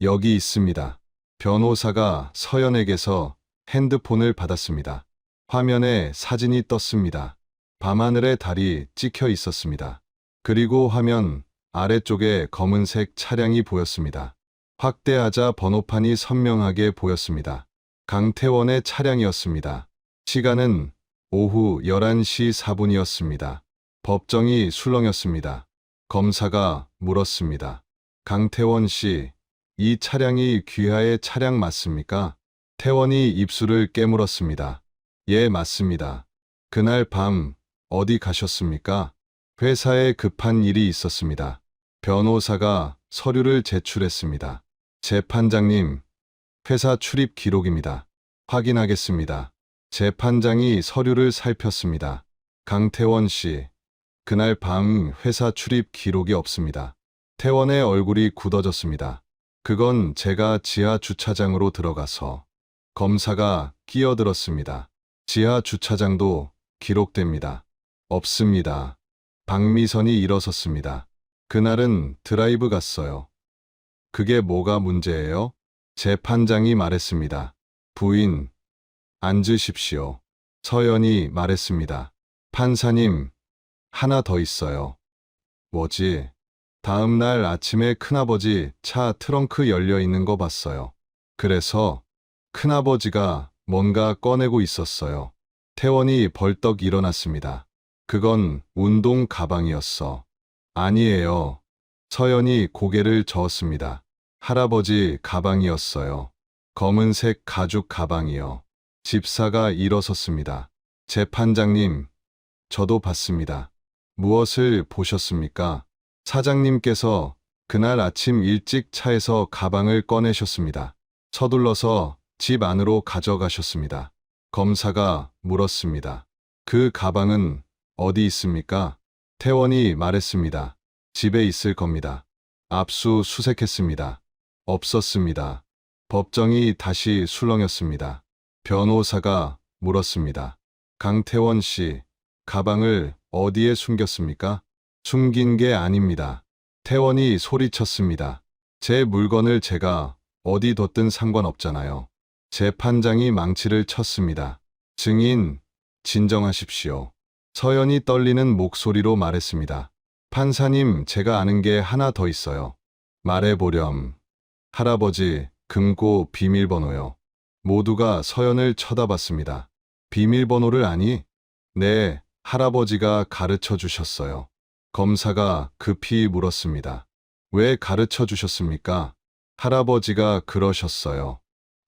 여기 있습니다. 변호사가 서연에게서 핸드폰을 받았습니다. 화면에 사진이 떴습니다. 밤하늘에 달이 찍혀 있었습니다. 그리고 화면 아래쪽에 검은색 차량이 보였습니다. 확대하자 번호판이 선명하게 보였습니다. 강태원의 차량이었습니다. 시간은 오후 11시 4분이었습니다. 법정이 술렁였습니다. 검사가 물었습니다. 강태원 씨, 이 차량이 귀하의 차량 맞습니까? 태원이 입술을 깨물었습니다. 예, 맞습니다. 그날 밤 어디 가셨습니까? 회사에 급한 일이 있었습니다. 변호사가 서류를 제출했습니다. 재판장님, 회사 출입 기록입니다. 확인하겠습니다. 재판장이 서류를 살폈습니다. 강태원 씨, 그날 밤 회사 출입 기록이 없습니다. 태원의 얼굴이 굳어졌습니다. 그건 제가 지하 주차장으로 들어가서. 검사가 끼어들었습니다. 지하 주차장도 기록됩니다. 없습니다. 박미선이 일어섰습니다. 그날은 드라이브 갔어요. 그게 뭐가 문제예요? 재판장이 말했습니다. 부인, 앉으십시오. 서연이 말했습니다. 판사님, 하나 더 있어요. 뭐지? 다음 날 아침에 큰아버지 차 트렁크 열려 있는 거 봤어요. 그래서 큰아버지가 뭔가 꺼내고 있었어요. 태원이 벌떡 일어났습니다. 그건 운동 가방이었어. 아니에요. 서연이 고개를 저었습니다. 할아버지 가방이었어요. 검은색 가죽 가방이요. 집사가 일어섰습니다. 재판장님, 저도 봤습니다. 무엇을 보셨습니까? 사장님께서 그날 아침 일찍 차에서 가방을 꺼내셨습니다. 서둘러서 집 안으로 가져가셨습니다. 검사가 물었습니다. 그 가방은 어디 있습니까? 태원이 말했습니다. 집에 있을 겁니다. 압수수색했습니다. 없었습니다. 법정이 다시 술렁였습니다. 변호사가 물었습니다. 강태원 씨, 가방을 어디에 숨겼습니까? 숨긴 게 아닙니다. 태원이 소리쳤습니다. 제 물건을 제가 어디 뒀든 상관없잖아요. 재판장이 망치를 쳤습니다. 증인, 진정하십시오. 서연이 떨리는 목소리로 말했습니다. 판사님, 제가 아는 게 하나 더 있어요. 말해보렴. 할아버지, 금고 비밀번호요. 모두가 서연을 쳐다봤습니다. 비밀번호를 아니? 네, 할아버지가 가르쳐 주셨어요. 검사가 급히 물었습니다. 왜 가르쳐 주셨습니까? 할아버지가 그러셨어요.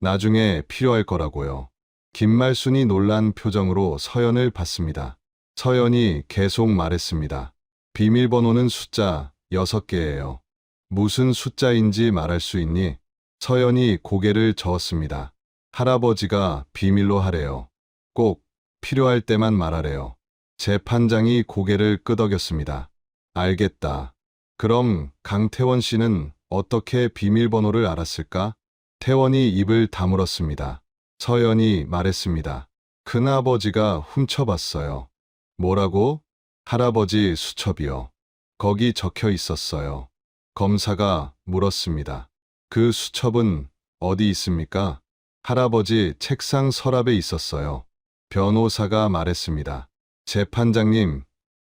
나중에 필요할 거라고요. 김말순이 놀란 표정으로 서연을 봤습니다. 서연이 계속 말했습니다. 비밀번호는 숫자 6개예요. 무슨 숫자인지 말할 수 있니? 서연이 고개를 저었습니다. 할아버지가 비밀로 하래요. 꼭 필요할 때만 말하래요. 재판장이 고개를 끄덕였습니다. 알겠다. 그럼 강태원 씨는 어떻게 비밀번호를 알았을까? 태원이 입을 다물었습니다. 서연이 말했습니다. 큰아버지가 훔쳐봤어요. 뭐라고? 할아버지 수첩이요. 거기 적혀 있었어요. 검사가 물었습니다. 그 수첩은 어디 있습니까? 할아버지 책상 서랍에 있었어요. 변호사가 말했습니다. 재판장님,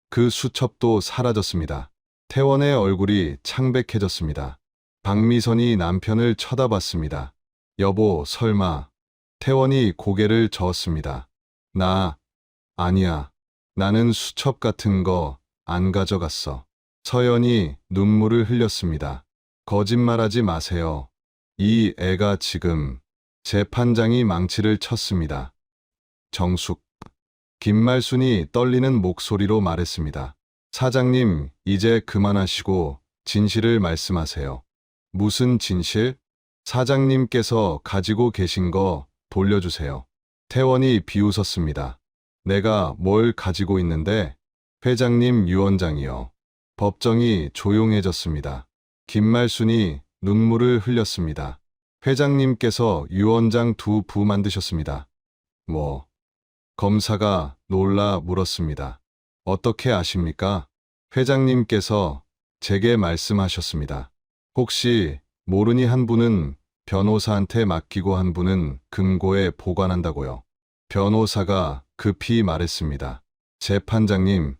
그 수첩도 사라졌습니다. 태원의 얼굴이 창백해졌습니다. 박미선이 남편을 쳐다봤습니다. 여보, 설마. 태원이 고개를 저었습니다. 아니야. 나는 수첩 같은 거 안 가져갔어. 서연이 눈물을 흘렸습니다. 거짓말하지 마세요. 이 애가 지금. 재판장이 망치를 쳤습니다. 정숙. 김말순이 떨리는 목소리로 말했습니다. 사장님, 이제 그만하시고 진실을 말씀하세요. 무슨 진실? 사장님께서 가지고 계신 거 돌려주세요. 태원이 비웃었습니다. 내가 뭘 가지고 있는데? 회장님, 유언장이요. 법정이 조용해졌습니다. 김말순이 눈물을 흘렸습니다. 회장님께서 유언장 2부 만드셨습니다. 뭐? 검사가 놀라 물었습니다. 어떻게 아십니까? 회장님께서 제게 말씀하셨습니다. 혹시 모르니 한 분은 변호사한테 맡기고 한 분은 금고에 보관한다고요. 변호사가 급히 말했습니다. 재판장님,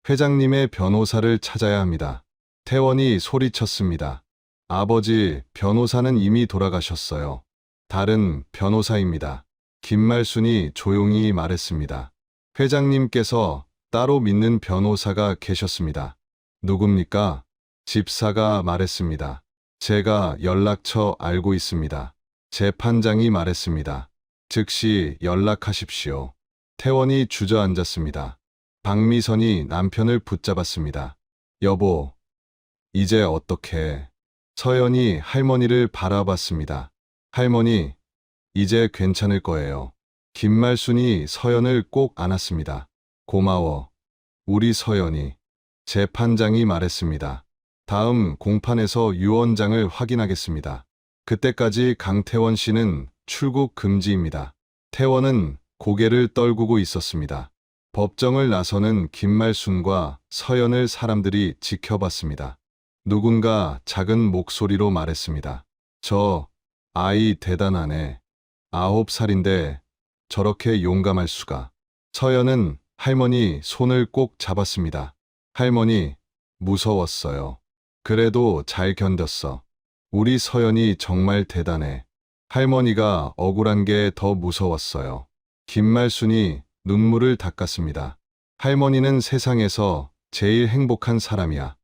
회장님의 변호사를 찾아야 합니다. 태원이 소리쳤습니다. 아버지, 변호사는 이미 돌아가셨어요. 다른 변호사입니다. 김말순이 조용히 말했습니다. 회장님께서 따로 믿는 변호사가 계셨습니다. 누굽니까? 집사가 말했습니다. 제가 연락처 알고 있습니다. 재판장이 말했습니다. 즉시 연락하십시오. 태원이 주저앉았습니다. 박미선이 남편을 붙잡았습니다. 여보, 이제 어떡해? 서연이 할머니를 바라봤습니다. 할머니, 이제 괜찮을 거예요. 김말순이 서연을 꼭 안았습니다. 고마워, 우리 서연이. 재판장이 말했습니다. 다음 공판에서 유언장을 확인하겠습니다. 그때까지 강태원 씨는 출국 금지입니다. 태원은 고개를 떨구고 있었습니다. 법정을 나서는 김말순과 서연을 사람들이 지켜봤습니다. 누군가 작은 목소리로 말했습니다. 저 아이 대단하네. 9살인데 저렇게 용감할 수가. 서연은 할머니 손을 꼭 잡았습니다. 할머니, 무서웠어요. 그래도 잘 견뎠어. 우리 서연이 정말 대단해. 할머니가 억울한 게 더 무서웠어요. 김말순이 눈물을 닦았습니다. 할머니는 세상에서 제일 행복한 사람이야.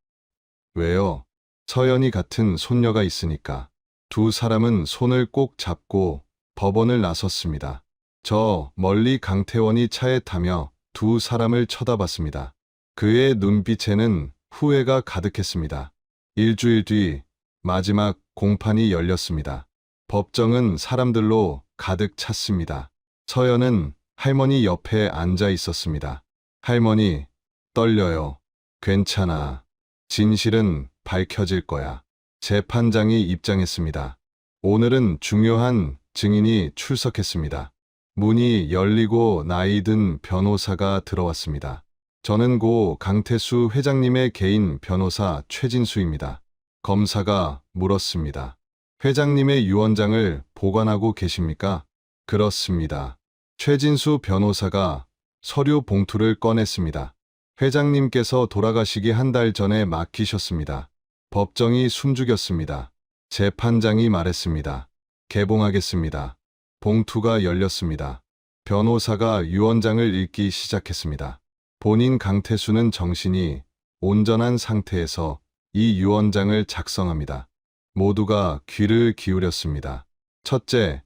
왜요? 서연이 같은 손녀가 있으니까. 두 사람은 손을 꼭 잡고 법원을 나섰습니다. 저 멀리 강태원이 차에 타며 두 사람을 쳐다봤습니다. 그의 눈빛에는 후회가 가득했습니다. 일주일 뒤 마지막 공판이 열렸습니다. 법정은 사람들로 가득 찼습니다. 서연은 할머니 옆에 앉아 있었습니다. 할머니, 떨려요. 괜찮아. 진실은 밝혀질 거야. 재판장이 입장했습니다. 오늘은 중요한 증인이 출석했습니다. 문이 열리고 나이 든 변호사가 들어왔습니다. 저는 고 강태수 회장님의 개인 변호사 최진수입니다. 검사가 물었습니다. 회장님의 유언장을 보관하고 계십니까? 그렇습니다. 최진수 변호사가 서류 봉투를 꺼냈습니다. 회장님께서 돌아가시기 한 달 전에 맡기셨습니다. 법정이 숨죽였습니다. 재판장이 말했습니다. 개봉하겠습니다. 봉투가 열렸습니다. 변호사가 유언장을 읽기 시작했습니다. 본인 강태수는 정신이 온전한 상태에서 이 유언장을 작성합니다. 모두가 귀를 기울였습니다. 첫째,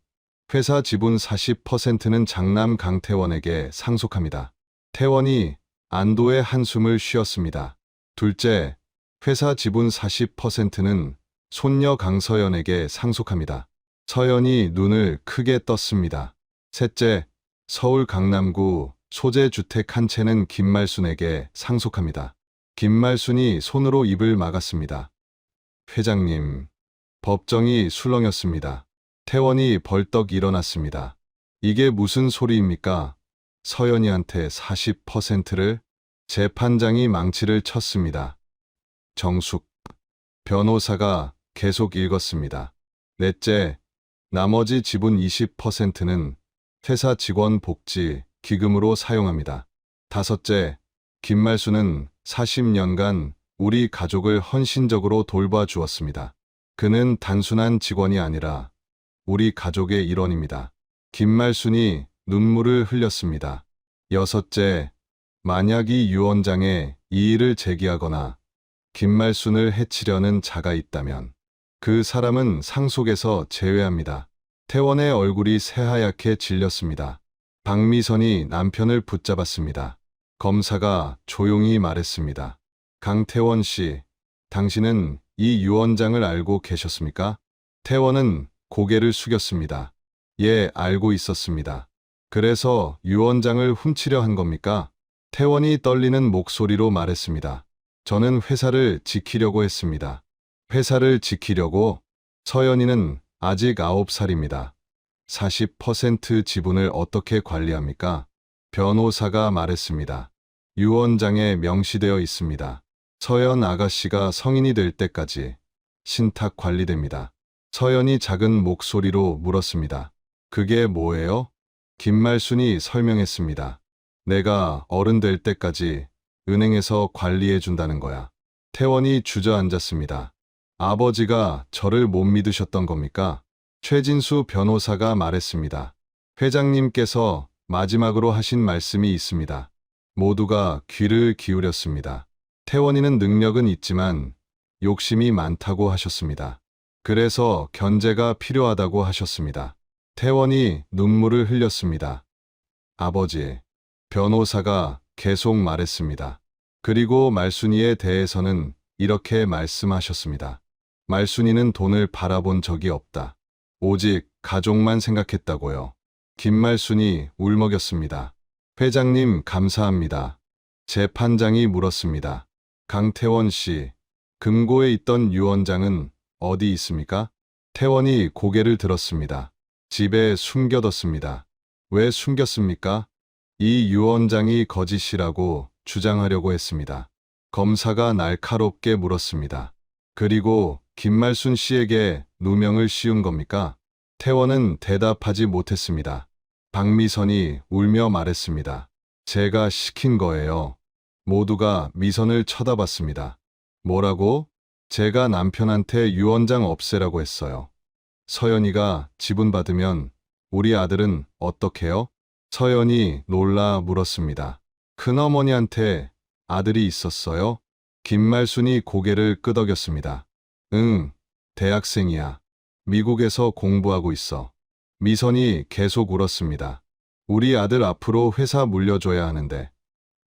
회사 지분 40%는 장남 강태원에게 상속합니다. 태원이 안도의 한숨을 쉬었습니다. 둘째, 회사 지분 40%는 손녀 강서연에게 상속합니다. 서연이 눈을 크게 떴습니다. 셋째, 서울 강남구 소재 주택 한 채는 김말순에게 상속합니다. 김말순이 손으로 입을 막았습니다. 회장님, 법정이 술렁였습니다. 태원이 벌떡 일어났습니다. 이게 무슨 소리입니까? 서연이한테 40%를? 재판장이 망치를 쳤습니다. 정숙. 변호사가 계속 읽었습니다. 넷째, 나머지 지분 20%는 회사 직원 복지 기금으로 사용합니다. 다섯째, 김말순은 40년간 우리 가족을 헌신적으로 돌봐주었습니다. 그는 단순한 직원이 아니라 우리 가족의 일원입니다. 김말순이 눈물을 흘렸습니다. 여섯째, 만약 이 유언장에 이의를 제기하거나 김말순을 해치려는 자가 있다면 그 사람은 상속에서 제외합니다. 태원의 얼굴이 새하얗게 질렸습니다. 박미선이 남편을 붙잡았습니다. 검사가 조용히 말했습니다. 강태원 씨, 당신은 이 유원장을 알고 계셨습니까? 태원은 고개를 숙였습니다. 예, 알고 있었습니다. 그래서 유원장을 훔치려 한 겁니까? 태원이 떨리는 목소리로 말했습니다. 저는 회사를 지키려고 했습니다. 회사를 지키려고? 서연이는 아직 9살입니다. 40% 지분을 어떻게 관리합니까? 변호사가 말했습니다. 유원장에 명시되어 있습니다. 서연 아가씨가 성인이 될 때까지 신탁 관리됩니다. 서연이 작은 목소리로 물었습니다. 그게 뭐예요? 김말순이 설명했습니다. 내가 어른 될 때까지 은행에서 관리해 준다는 거야. 태원이 주저앉았습니다. 아버지가 저를 못 믿으셨던 겁니까? 최진수 변호사가 말했습니다. 회장님께서 마지막으로 하신 말씀이 있습니다. 모두가 귀를 기울였습니다. 태원이는 능력은 있지만 욕심이 많다고 하셨습니다. 그래서 견제가 필요하다고 하셨습니다. 태원이 눈물을 흘렸습니다. 아버지, 변호사가 계속 말했습니다. 그리고 말순이에 대해서는 이렇게 말씀하셨습니다. 말순이는 돈을 바라본 적이 없다. 오직 가족만 생각했다고요. 김말순이 울먹였습니다. 회장님 감사합니다. 재판장이 물었습니다. 강태원 씨, 금고에 있던 유원장은 어디 있습니까? 태원이 고개를 들었습니다. 집에 숨겨뒀습니다. 왜 숨겼습니까? 이 유원장이 거짓이라고 주장하려고 했습니다. 검사가 날카롭게 물었습니다. 그리고 김말순 씨에게 누명을 씌운 겁니까? 태원은 대답하지 못했습니다. 박미선이 울며 말했습니다. 제가 시킨 거예요. 모두가 미선을 쳐다봤습니다. 뭐라고? 제가 남편한테 유원장 없애라고 했어요. 서연이가 지분 받으면 우리 아들은 어떡해요? 서연이 놀라 물었습니다. 큰어머니한테 아들이 있었어요? 김말순이 고개를 끄덕였습니다. 응, 대학생이야. 미국에서 공부하고 있어. 미선이 계속 울었습니다. 우리 아들 앞으로 회사 물려줘야 하는데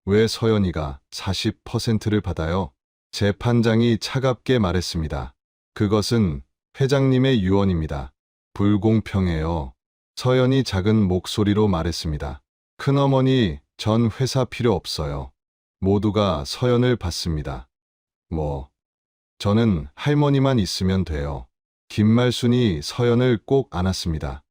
왜 서연이가 40%를 받아요? 재판장이 차갑게 말했습니다. 그것은 회장님의 유언입니다. 불공평해요. 서연이 작은 목소리로 말했습니다. 큰어머니, 전 회사 필요 없어요. 모두가 서연을 받습니다. 저는 할머니만 있으면 돼요. 김말순이 서연을 꼭 안았습니다.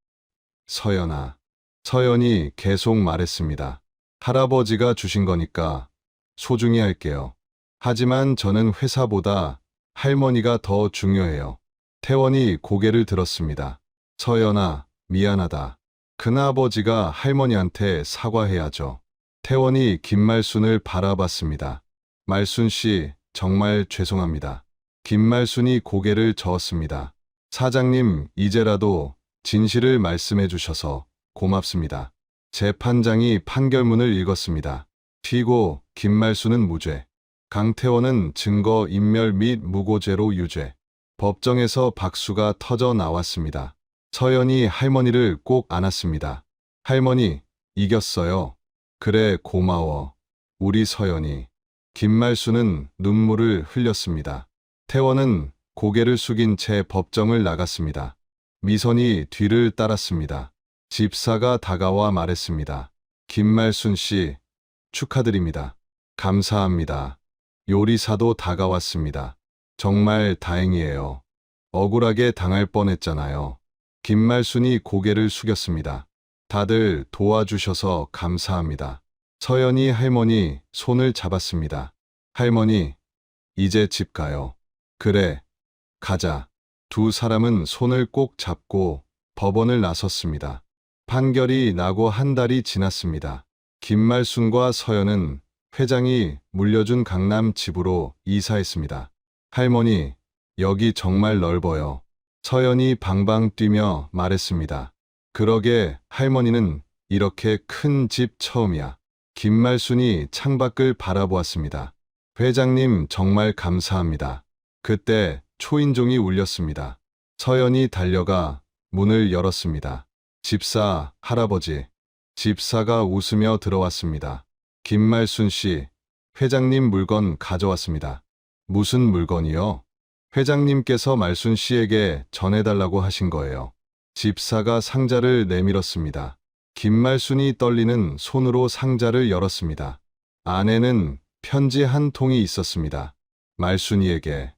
서연아. 서연이 계속 말했습니다. 할아버지가 주신 거니까 소중히 할게요. 하지만 저는 회사보다 할머니가 더 중요해요. 태원이 고개를 들었습니다. 서연아, 미안하다. 큰아버지가 할머니한테 사과해야죠. 태원이 김말순을 바라봤습니다. 말순 씨, 정말 죄송합니다. 김말순이 고개를 저었습니다. 사장님, 이제라도 진실을 말씀해 주셔서 고맙습니다. 재판장이 판결문을 읽었습니다. 피고 김말순은 무죄, 강태원은 증거 인멸 및 무고죄로 유죄. 법정에서 박수가 터져 나왔습니다. 서연이 할머니를 꼭 안았습니다. 할머니, 이겼어요. 그래, 고마워. 우리 서연이. 김말순은 눈물을 흘렸습니다. 태원은 고개를 숙인 채 법정을 나갔습니다. 미선이 뒤를 따랐습니다. 집사가 다가와 말했습니다. 김말순 씨, 축하드립니다. 감사합니다. 요리사도 다가왔습니다. 정말 다행이에요. 억울하게 당할 뻔했잖아요. 김말순이 고개를 숙였습니다. 다들 도와주셔서 감사합니다. 서연이 할머니 손을 잡았습니다. 할머니, 이제 집 가요. 그래, 가자. 두 사람은 손을 꼭 잡고 법원을 나섰습니다. 판결이 나고 한 달이 지났습니다. 김말순과 서연은 회장이 물려준 강남 집으로 이사했습니다. 할머니, 여기 정말 넓어요. 서연이 방방 뛰며 말했습니다. 그러게, 할머니는 이렇게 큰 집 처음이야. 김말순이 창밖을 바라보았습니다. 회장님 정말 감사합니다. 그때 초인종이 울렸습니다. 서연이 달려가 문을 열었습니다. 집사, 할아버지. 집사가 웃으며 들어왔습니다. 김말순 씨, 회장님 물건 가져왔습니다. 무슨 물건이요? 회장님께서 말순 씨에게 전해달라고 하신 거예요. 집사가 상자를 내밀었습니다. 김말순이 떨리는 손으로 상자를 열었습니다. 안에는 편지 한 통이 있었습니다. 말순이에게.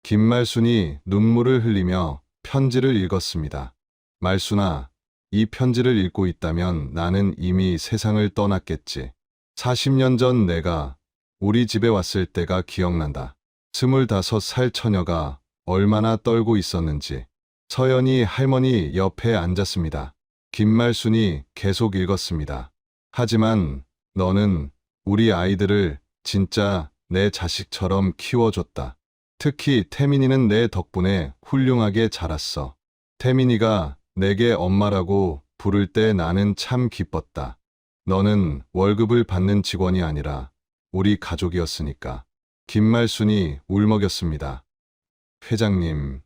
김말순이 눈물을 흘리며 편지를 읽었습니다. 말순아, 이 편지를 읽고 있다면 나는 이미 세상을 떠났겠지. 40년 전 내가 우리 집에 왔을 때가 기억난다. 25살 처녀가 얼마나 떨고 있었는지. 서연이 할머니 옆에 앉았습니다. 김말순이 계속 읽었습니다. 하지만 너는 우리 아이들을 진짜 내 자식처럼 키워줬다. 특히 태민이는 내 덕분에 훌륭하게 자랐어. 태민이가 내게 엄마라고 부를 때 나는 참 기뻤다. 너는 월급을 받는 직원이 아니라 우리 가족이었으니까. 김말순이 울먹였습니다. 회장님,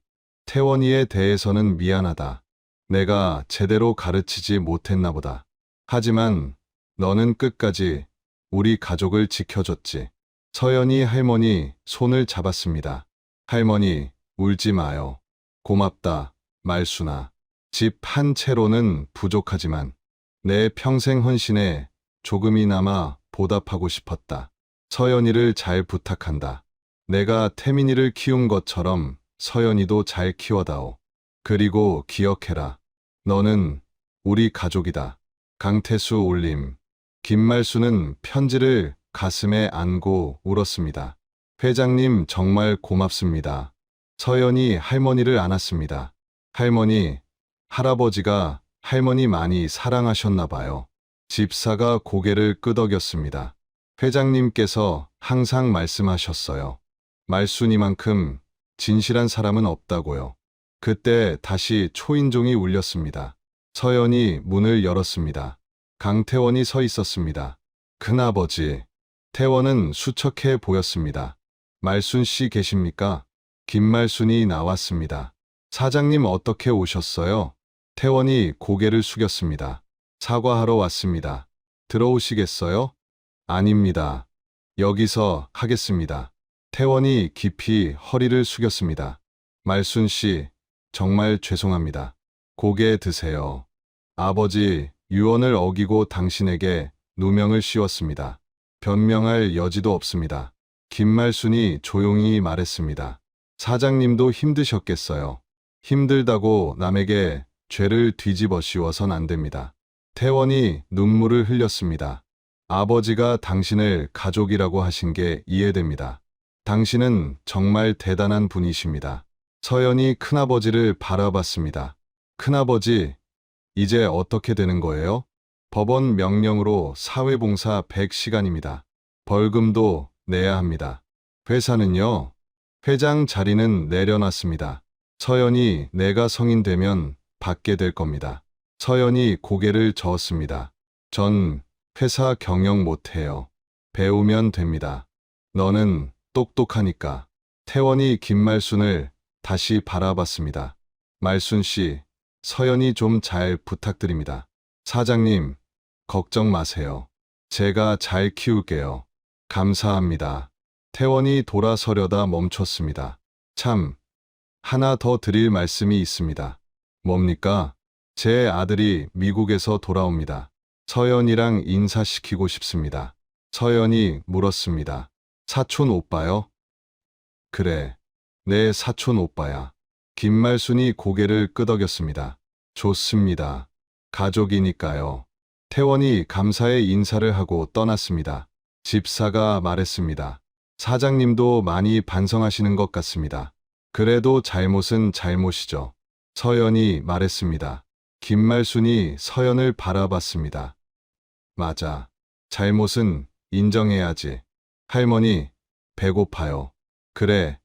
태원이에 대해서는 미안하다. 내가 제대로 가르치지 못했나 보다. 하지만 너는 끝까지 우리 가족을 지켜줬지. 서연이 할머니 손을 잡았습니다. 할머니, 울지 마요. 고맙다, 말순아. 집 한 채로는 부족하지만 내 평생 헌신에 조금이나마 보답하고 싶었다. 서연이를 잘 부탁한다. 내가 태민이를 키운 것처럼 서연이도 잘 키워다오. 그리고 기억해라. 너는 우리 가족이다. 강태수 올림. 김말순은 편지를 가슴에 안고 울었습니다. 회장님 정말 고맙습니다. 서연이 할머니를 안았습니다. 할머니, 할아버지가 할머니 많이 사랑하셨나 봐요. 집사가 고개를 끄덕였습니다. 회장님께서 항상 말씀하셨어요. 말순이만큼 진실한 사람은 없다고요. 그때 다시 초인종이 울렸습니다. 서연이 문을 열었습니다. 강태원이 서 있었습니다. 큰아버지. 태원은 수척해 보였습니다. 말순 씨 계십니까? 김말순이 나왔습니다. 사장님 어떻게 오셨어요? 태원이 고개를 숙였습니다. 사과하러 왔습니다. 들어오시겠어요? 아닙니다. 여기서 하겠습니다. 태원이 깊이 허리를 숙였습니다. 말순 씨, 정말 죄송합니다. 고개 드세요. 아버지, 유언을 어기고 당신에게 누명을 씌웠습니다. 변명할 여지도 없습니다. 김말순이 조용히 말했습니다. 사장님도 힘드셨겠어요. 힘들다고 남에게 죄를 뒤집어 씌워선 안 됩니다. 태원이 눈물을 흘렸습니다. 아버지가 당신을 가족이라고 하신 게 이해됩니다. 당신은 정말 대단한 분이십니다. 서연이 큰아버지를 바라봤습니다. 큰아버지, 이제 어떻게 되는 거예요? 법원 명령으로 사회봉사 100시간입니다. 벌금도 내야 합니다. 회사는요? 회장 자리는 내려놨습니다. 서연이 내가 성인 되면 받게 될 겁니다. 서연이 고개를 저었습니다. 전 회사 경영 못해요. 배우면 됩니다. 너는 똑똑하니까. 태원이 김말순을 다시 바라봤습니다. 말순 씨, 서연이 좀 잘 부탁드립니다. 사장님, 걱정 마세요. 제가 잘 키울게요. 감사합니다. 태원이 돌아서려다 멈췄습니다. 참, 하나 더 드릴 말씀이 있습니다. 뭡니까? 제 아들이 미국에서 돌아옵니다. 서연이랑 인사시키고 싶습니다. 서연이 물었습니다. 사촌 오빠요? 그래, 내 사촌 오빠야. 김말순이 고개를 끄덕였습니다. 좋습니다. 가족이니까요. 태원이 감사의 인사를 하고 떠났습니다. 집사가 말했습니다. 사장님도 많이 반성하시는 것 같습니다. 그래도 잘못은 잘못이죠. 서연이 말했습니다. 김말순이 서연을 바라봤습니다. 맞아. 잘못은 인정해야지. 할머니, 배고파요. 그래,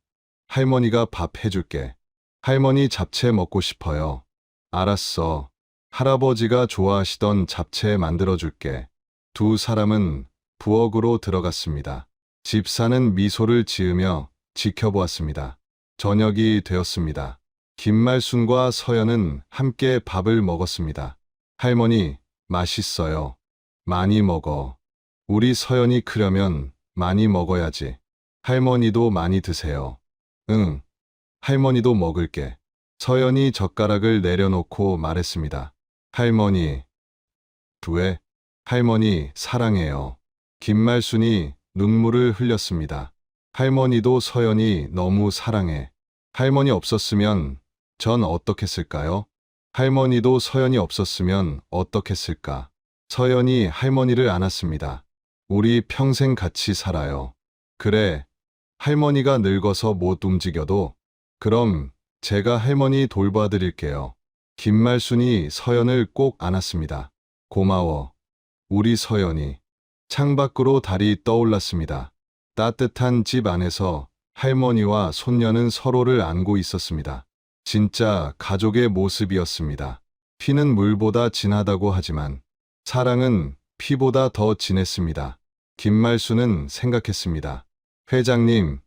할머니가 밥 해줄게. 할머니 잡채 먹고 싶어요. 알았어. 할아버지가 좋아하시던 잡채 만들어줄게. 두 사람은 부엌으로 들어갔습니다. 집사는 미소를 지으며 지켜보았습니다. 저녁이 되었습니다. 김말순과 서연은 함께 밥을 먹었습니다. 할머니, 맛있어요. 많이 먹어. 우리 서연이 크려면 많이 먹어야지. 할머니도 많이 드세요. 응, 할머니도 먹을게. 서연이 젓가락을 내려놓고 말했습니다. 할머니, 왜? 할머니, 사랑해요. 김말순이 눈물을 흘렸습니다. 할머니도 서연이 너무 사랑해. 할머니 없었으면 전 어떻겠을까요? 할머니도 서연이 없었으면 어떻겠을까? 서연이 할머니를 안았습니다. 우리 평생 같이 살아요. 그래, 할머니가 늙어서 못 움직여도 그럼 제가 할머니 돌봐드릴게요. 김말순이 서연을 꼭 안았습니다. 고마워. 우리 서연이. 창밖으로 달이 떠올랐습니다. 따뜻한 집 안에서 할머니와 손녀는 서로를 안고 있었습니다. 진짜 가족의 모습이었습니다. 피는 물보다 진하다고 하지만 사랑은 피보다 더 진했습니다. 김말순은 생각했습니다. 회장님,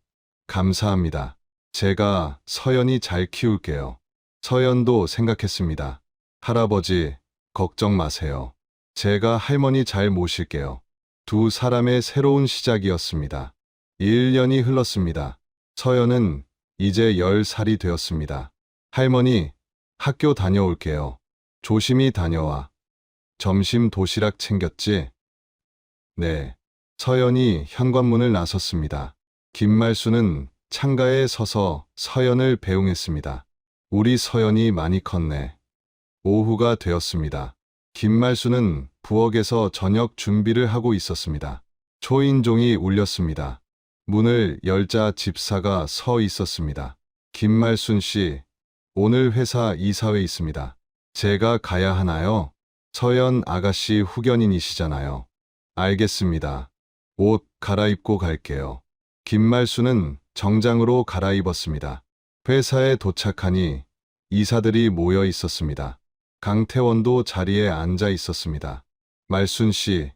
감사합니다. 제가 서연이 잘 키울게요. 서연도 생각했습니다. 할아버지, 걱정 마세요. 제가 할머니 잘 모실게요. 두 사람의 새로운 시작이었습니다. 1년이 흘렀습니다. 서연은 이제 10살이 되었습니다. 할머니, 학교 다녀올게요. 조심히 다녀와. 점심 도시락 챙겼지? 네. 서연이 현관문을 나섰습니다. 김말순은 창가에 서서 서연을 배웅했습니다. 우리 서연이 많이 컸네. 오후가 되었습니다. 김말순은 부엌에서 저녁 준비를 하고 있었습니다. 초인종이 울렸습니다. 문을 열자 집사가 서 있었습니다. 김말순 씨, 오늘 회사 이사회 있습니다. 제가 가야 하나요? 서연 아가씨 후견인이시잖아요. 알겠습니다. 옷 갈아입고 갈게요. 김말순은 정장으로 갈아입었습니다. 회사에 도착하니 이사들이 모여 있었습니다. 강태원도 자리에 앉아 있었습니다. 말순 씨,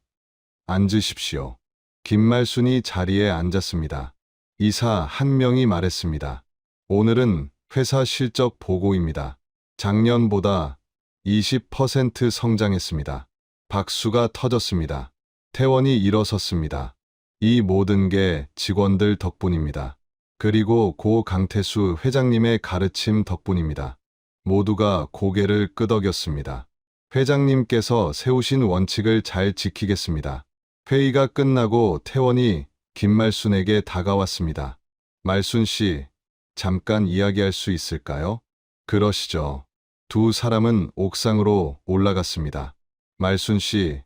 앉으십시오. 김말순이 자리에 앉았습니다. 이사 한 명이 말했습니다. 오늘은 회사 실적 보고입니다. 작년보다 20% 성장했습니다. 박수가 터졌습니다. 태원이 일어섰습니다. 이 모든 게 직원들 덕분입니다. 그리고 고 강태수 회장님의 가르침 덕분입니다. 모두가 고개를 끄덕였습니다. 회장님께서 세우신 원칙을 잘 지키겠습니다. 회의가 끝나고 태원이 김말순에게 다가왔습니다. 말순 씨, 잠깐 이야기할 수 있을까요? 그러시죠. 두 사람은 옥상으로 올라갔습니다. 말순 씨,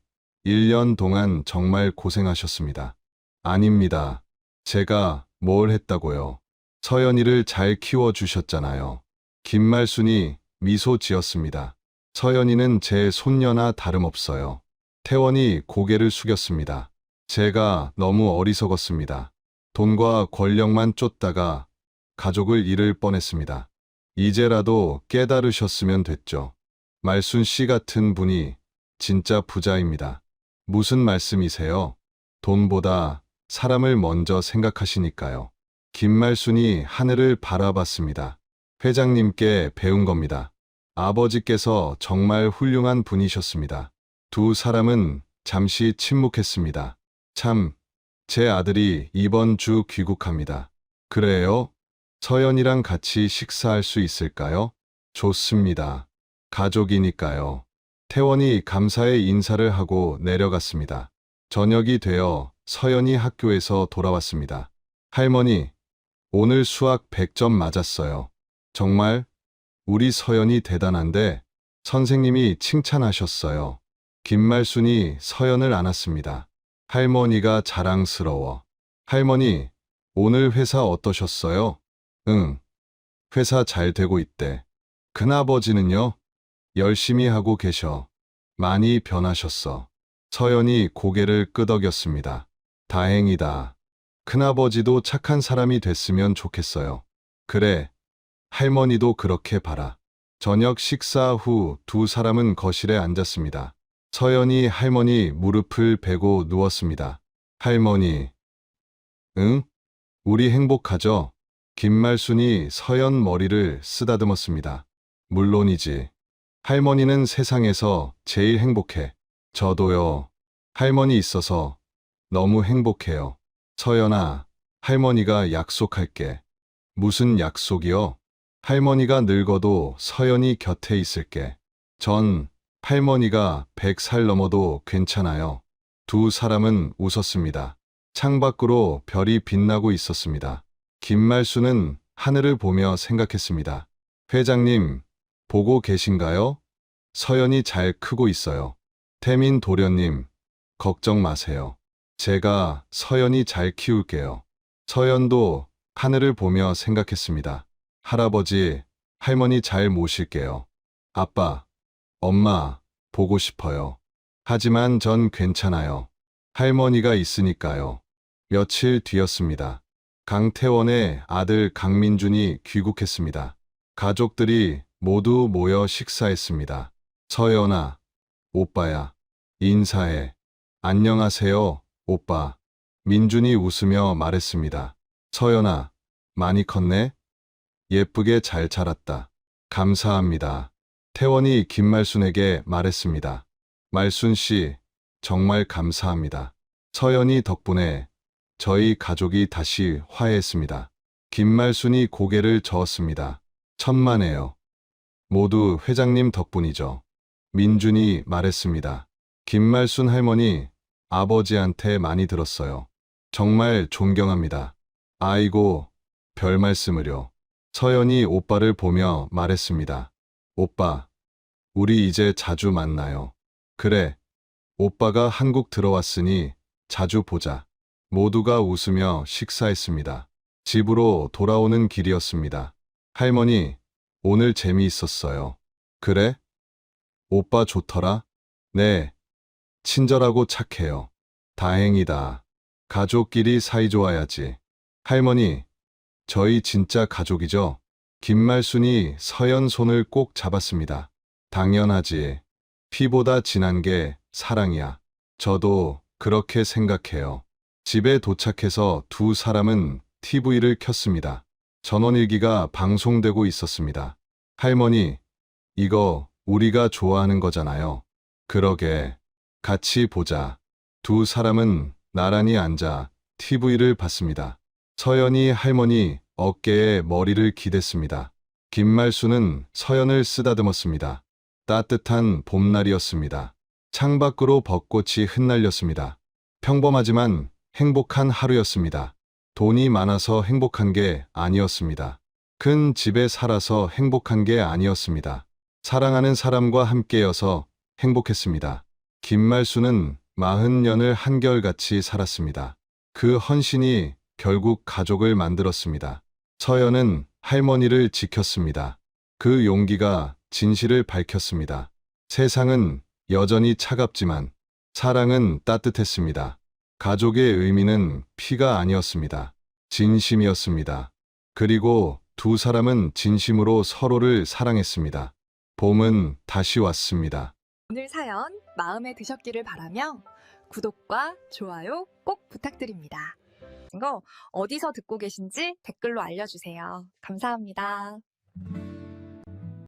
1년 동안 정말 고생하셨습니다. 아닙니다. 제가 뭘 했다고요? 서연이를 잘 키워주셨잖아요. 김말순이 미소 지었습니다. 서연이는 제 손녀나 다름없어요. 태원이 고개를 숙였습니다. 제가 너무 어리석었습니다. 돈과 권력만 쫓다가 가족을 잃을 뻔했습니다. 이제라도 깨달으셨으면 됐죠. 말순 씨 같은 분이 진짜 부자입니다. 무슨 말씀이세요? 돈보다 사람을 먼저 생각하시니까요. 김말순이 하늘을 바라봤습니다. 회장님께 배운 겁니다. 아버지께서 정말 훌륭한 분이셨습니다. 두 사람은 잠시 침묵했습니다. 참, 제 아들이 이번 주 귀국합니다. 그래요? 서연이랑 같이 식사할 수 있을까요? 좋습니다. 가족이니까요. 태원이 감사의 인사를 하고 내려갔습니다. 저녁이 되어 서연이 학교에서 돌아왔습니다. 할머니, 오늘 수학 100점 맞았어요. 정말? 우리 서연이 대단한데 선생님이 칭찬하셨어요. 김말순이 서연을 안았습니다. 할머니가 자랑스러워. 할머니, 오늘 회사 어떠셨어요? 응, 회사 잘 되고 있대. 큰아버지는요? 열심히 하고 계셔. 많이 변하셨어. 서연이 고개를 끄덕였습니다. 다행이다. 큰아버지도 착한 사람이 됐으면 좋겠어요. 그래, 할머니도 그렇게 바라. 저녁 식사 후 두 사람은 거실에 앉았습니다. 서연이 할머니 무릎을 베고 누웠습니다. 할머니, 응? 우리 행복하죠? 김말순이 서연 머리를 쓰다듬었습니다. 물론이지. 할머니는 세상에서 제일 행복해. 저도요. 할머니 있어서 너무 행복해요. 서연아, 할머니가 약속할게. 무슨 약속이요? 할머니가 늙어도 서연이 곁에 있을게. 전 할머니가 100살 넘어도 괜찮아요. 두 사람은 웃었습니다. 창밖으로 별이 빛나고 있었습니다. 김말수는 하늘을 보며 생각했습니다. 회장님, 보고 계신가요? 서연이 잘 크고 있어요. 태민 도련님, 걱정 마세요. 제가 서연이 잘 키울게요. 서연도 하늘을 보며 생각했습니다. 할아버지, 할머니 잘 모실게요. 아빠, 엄마, 보고 싶어요. 하지만 전 괜찮아요. 할머니가 있으니까요. 며칠 뒤였습니다. 강태원의 아들 강민준이 귀국했습니다. 가족들이 모두 모여 식사했습니다. 서연아, 오빠야, 인사해. 안녕하세요, 오빠. 민준이 웃으며 말했습니다. 서연아, 많이 컸네? 예쁘게 잘 자랐다. 감사합니다. 태원이 김말순에게 말했습니다. 말순 씨, 정말 감사합니다. 서연이 덕분에 저희 가족이 다시 화해했습니다. 김말순이 고개를 저었습니다. 천만에요. 모두 회장님 덕분이죠. 민준이 말했습니다. 김말순 할머니, 아버지한테 많이 들었어요. 정말 존경합니다. 아이고, 별 말씀을요. 서연이 오빠를 보며 말했습니다. 오빠, 우리 이제 자주 만나요. 그래, 오빠가 한국 들어왔으니 자주 보자. 모두가 웃으며 식사했습니다. 집으로 돌아오는 길이었습니다. 할머니, 오늘 재미있었어요. 그래? 오빠 좋더라? 네, 친절하고 착해요. 다행이다. 가족끼리 사이좋아야지. 할머니, 저희 진짜 가족이죠? 김말순이 서연 손을 꼭 잡았습니다. 당연하지. 피보다 진한 게 사랑이야. 저도 그렇게 생각해요. 집에 도착해서 두 사람은 TV를 켰습니다. 전원일기가 방송되고 있었습니다. 할머니, 이거 우리가 좋아하는 거잖아요. 그러게. 같이 보자. 두 사람은 나란히 앉아 TV를 봤습니다. 서연이 할머니 어깨에 머리를 기댔습니다. 김말수는 서연을 쓰다듬었습니다. 따뜻한 봄날이었습니다. 창밖으로 벚꽃이 흩날렸습니다. 평범하지만 행복한 하루였습니다. 돈이 많아서 행복한 게 아니었습니다. 큰 집에 살아서 행복한 게 아니었습니다. 사랑하는 사람과 함께여서 행복했습니다. 김말수는 40년을 한결같이 살았습니다. 그 헌신이 결국 가족을 만들었습니다. 서연은 할머니를 지켰습니다. 그 용기가 진실을 밝혔습니다. 세상은 여전히 차갑지만 사랑은 따뜻했습니다. 가족의 의미는 피가 아니었습니다. 진심이었습니다. 그리고 두 사람은 진심으로 서로를 사랑했습니다. 봄은 다시 왔습니다. 오늘 사연 마음에 드셨기를 바라며 구독과 좋아요 꼭 부탁드립니다. 이거 어디서 듣고 계신지 댓글로 알려주세요. 감사합니다.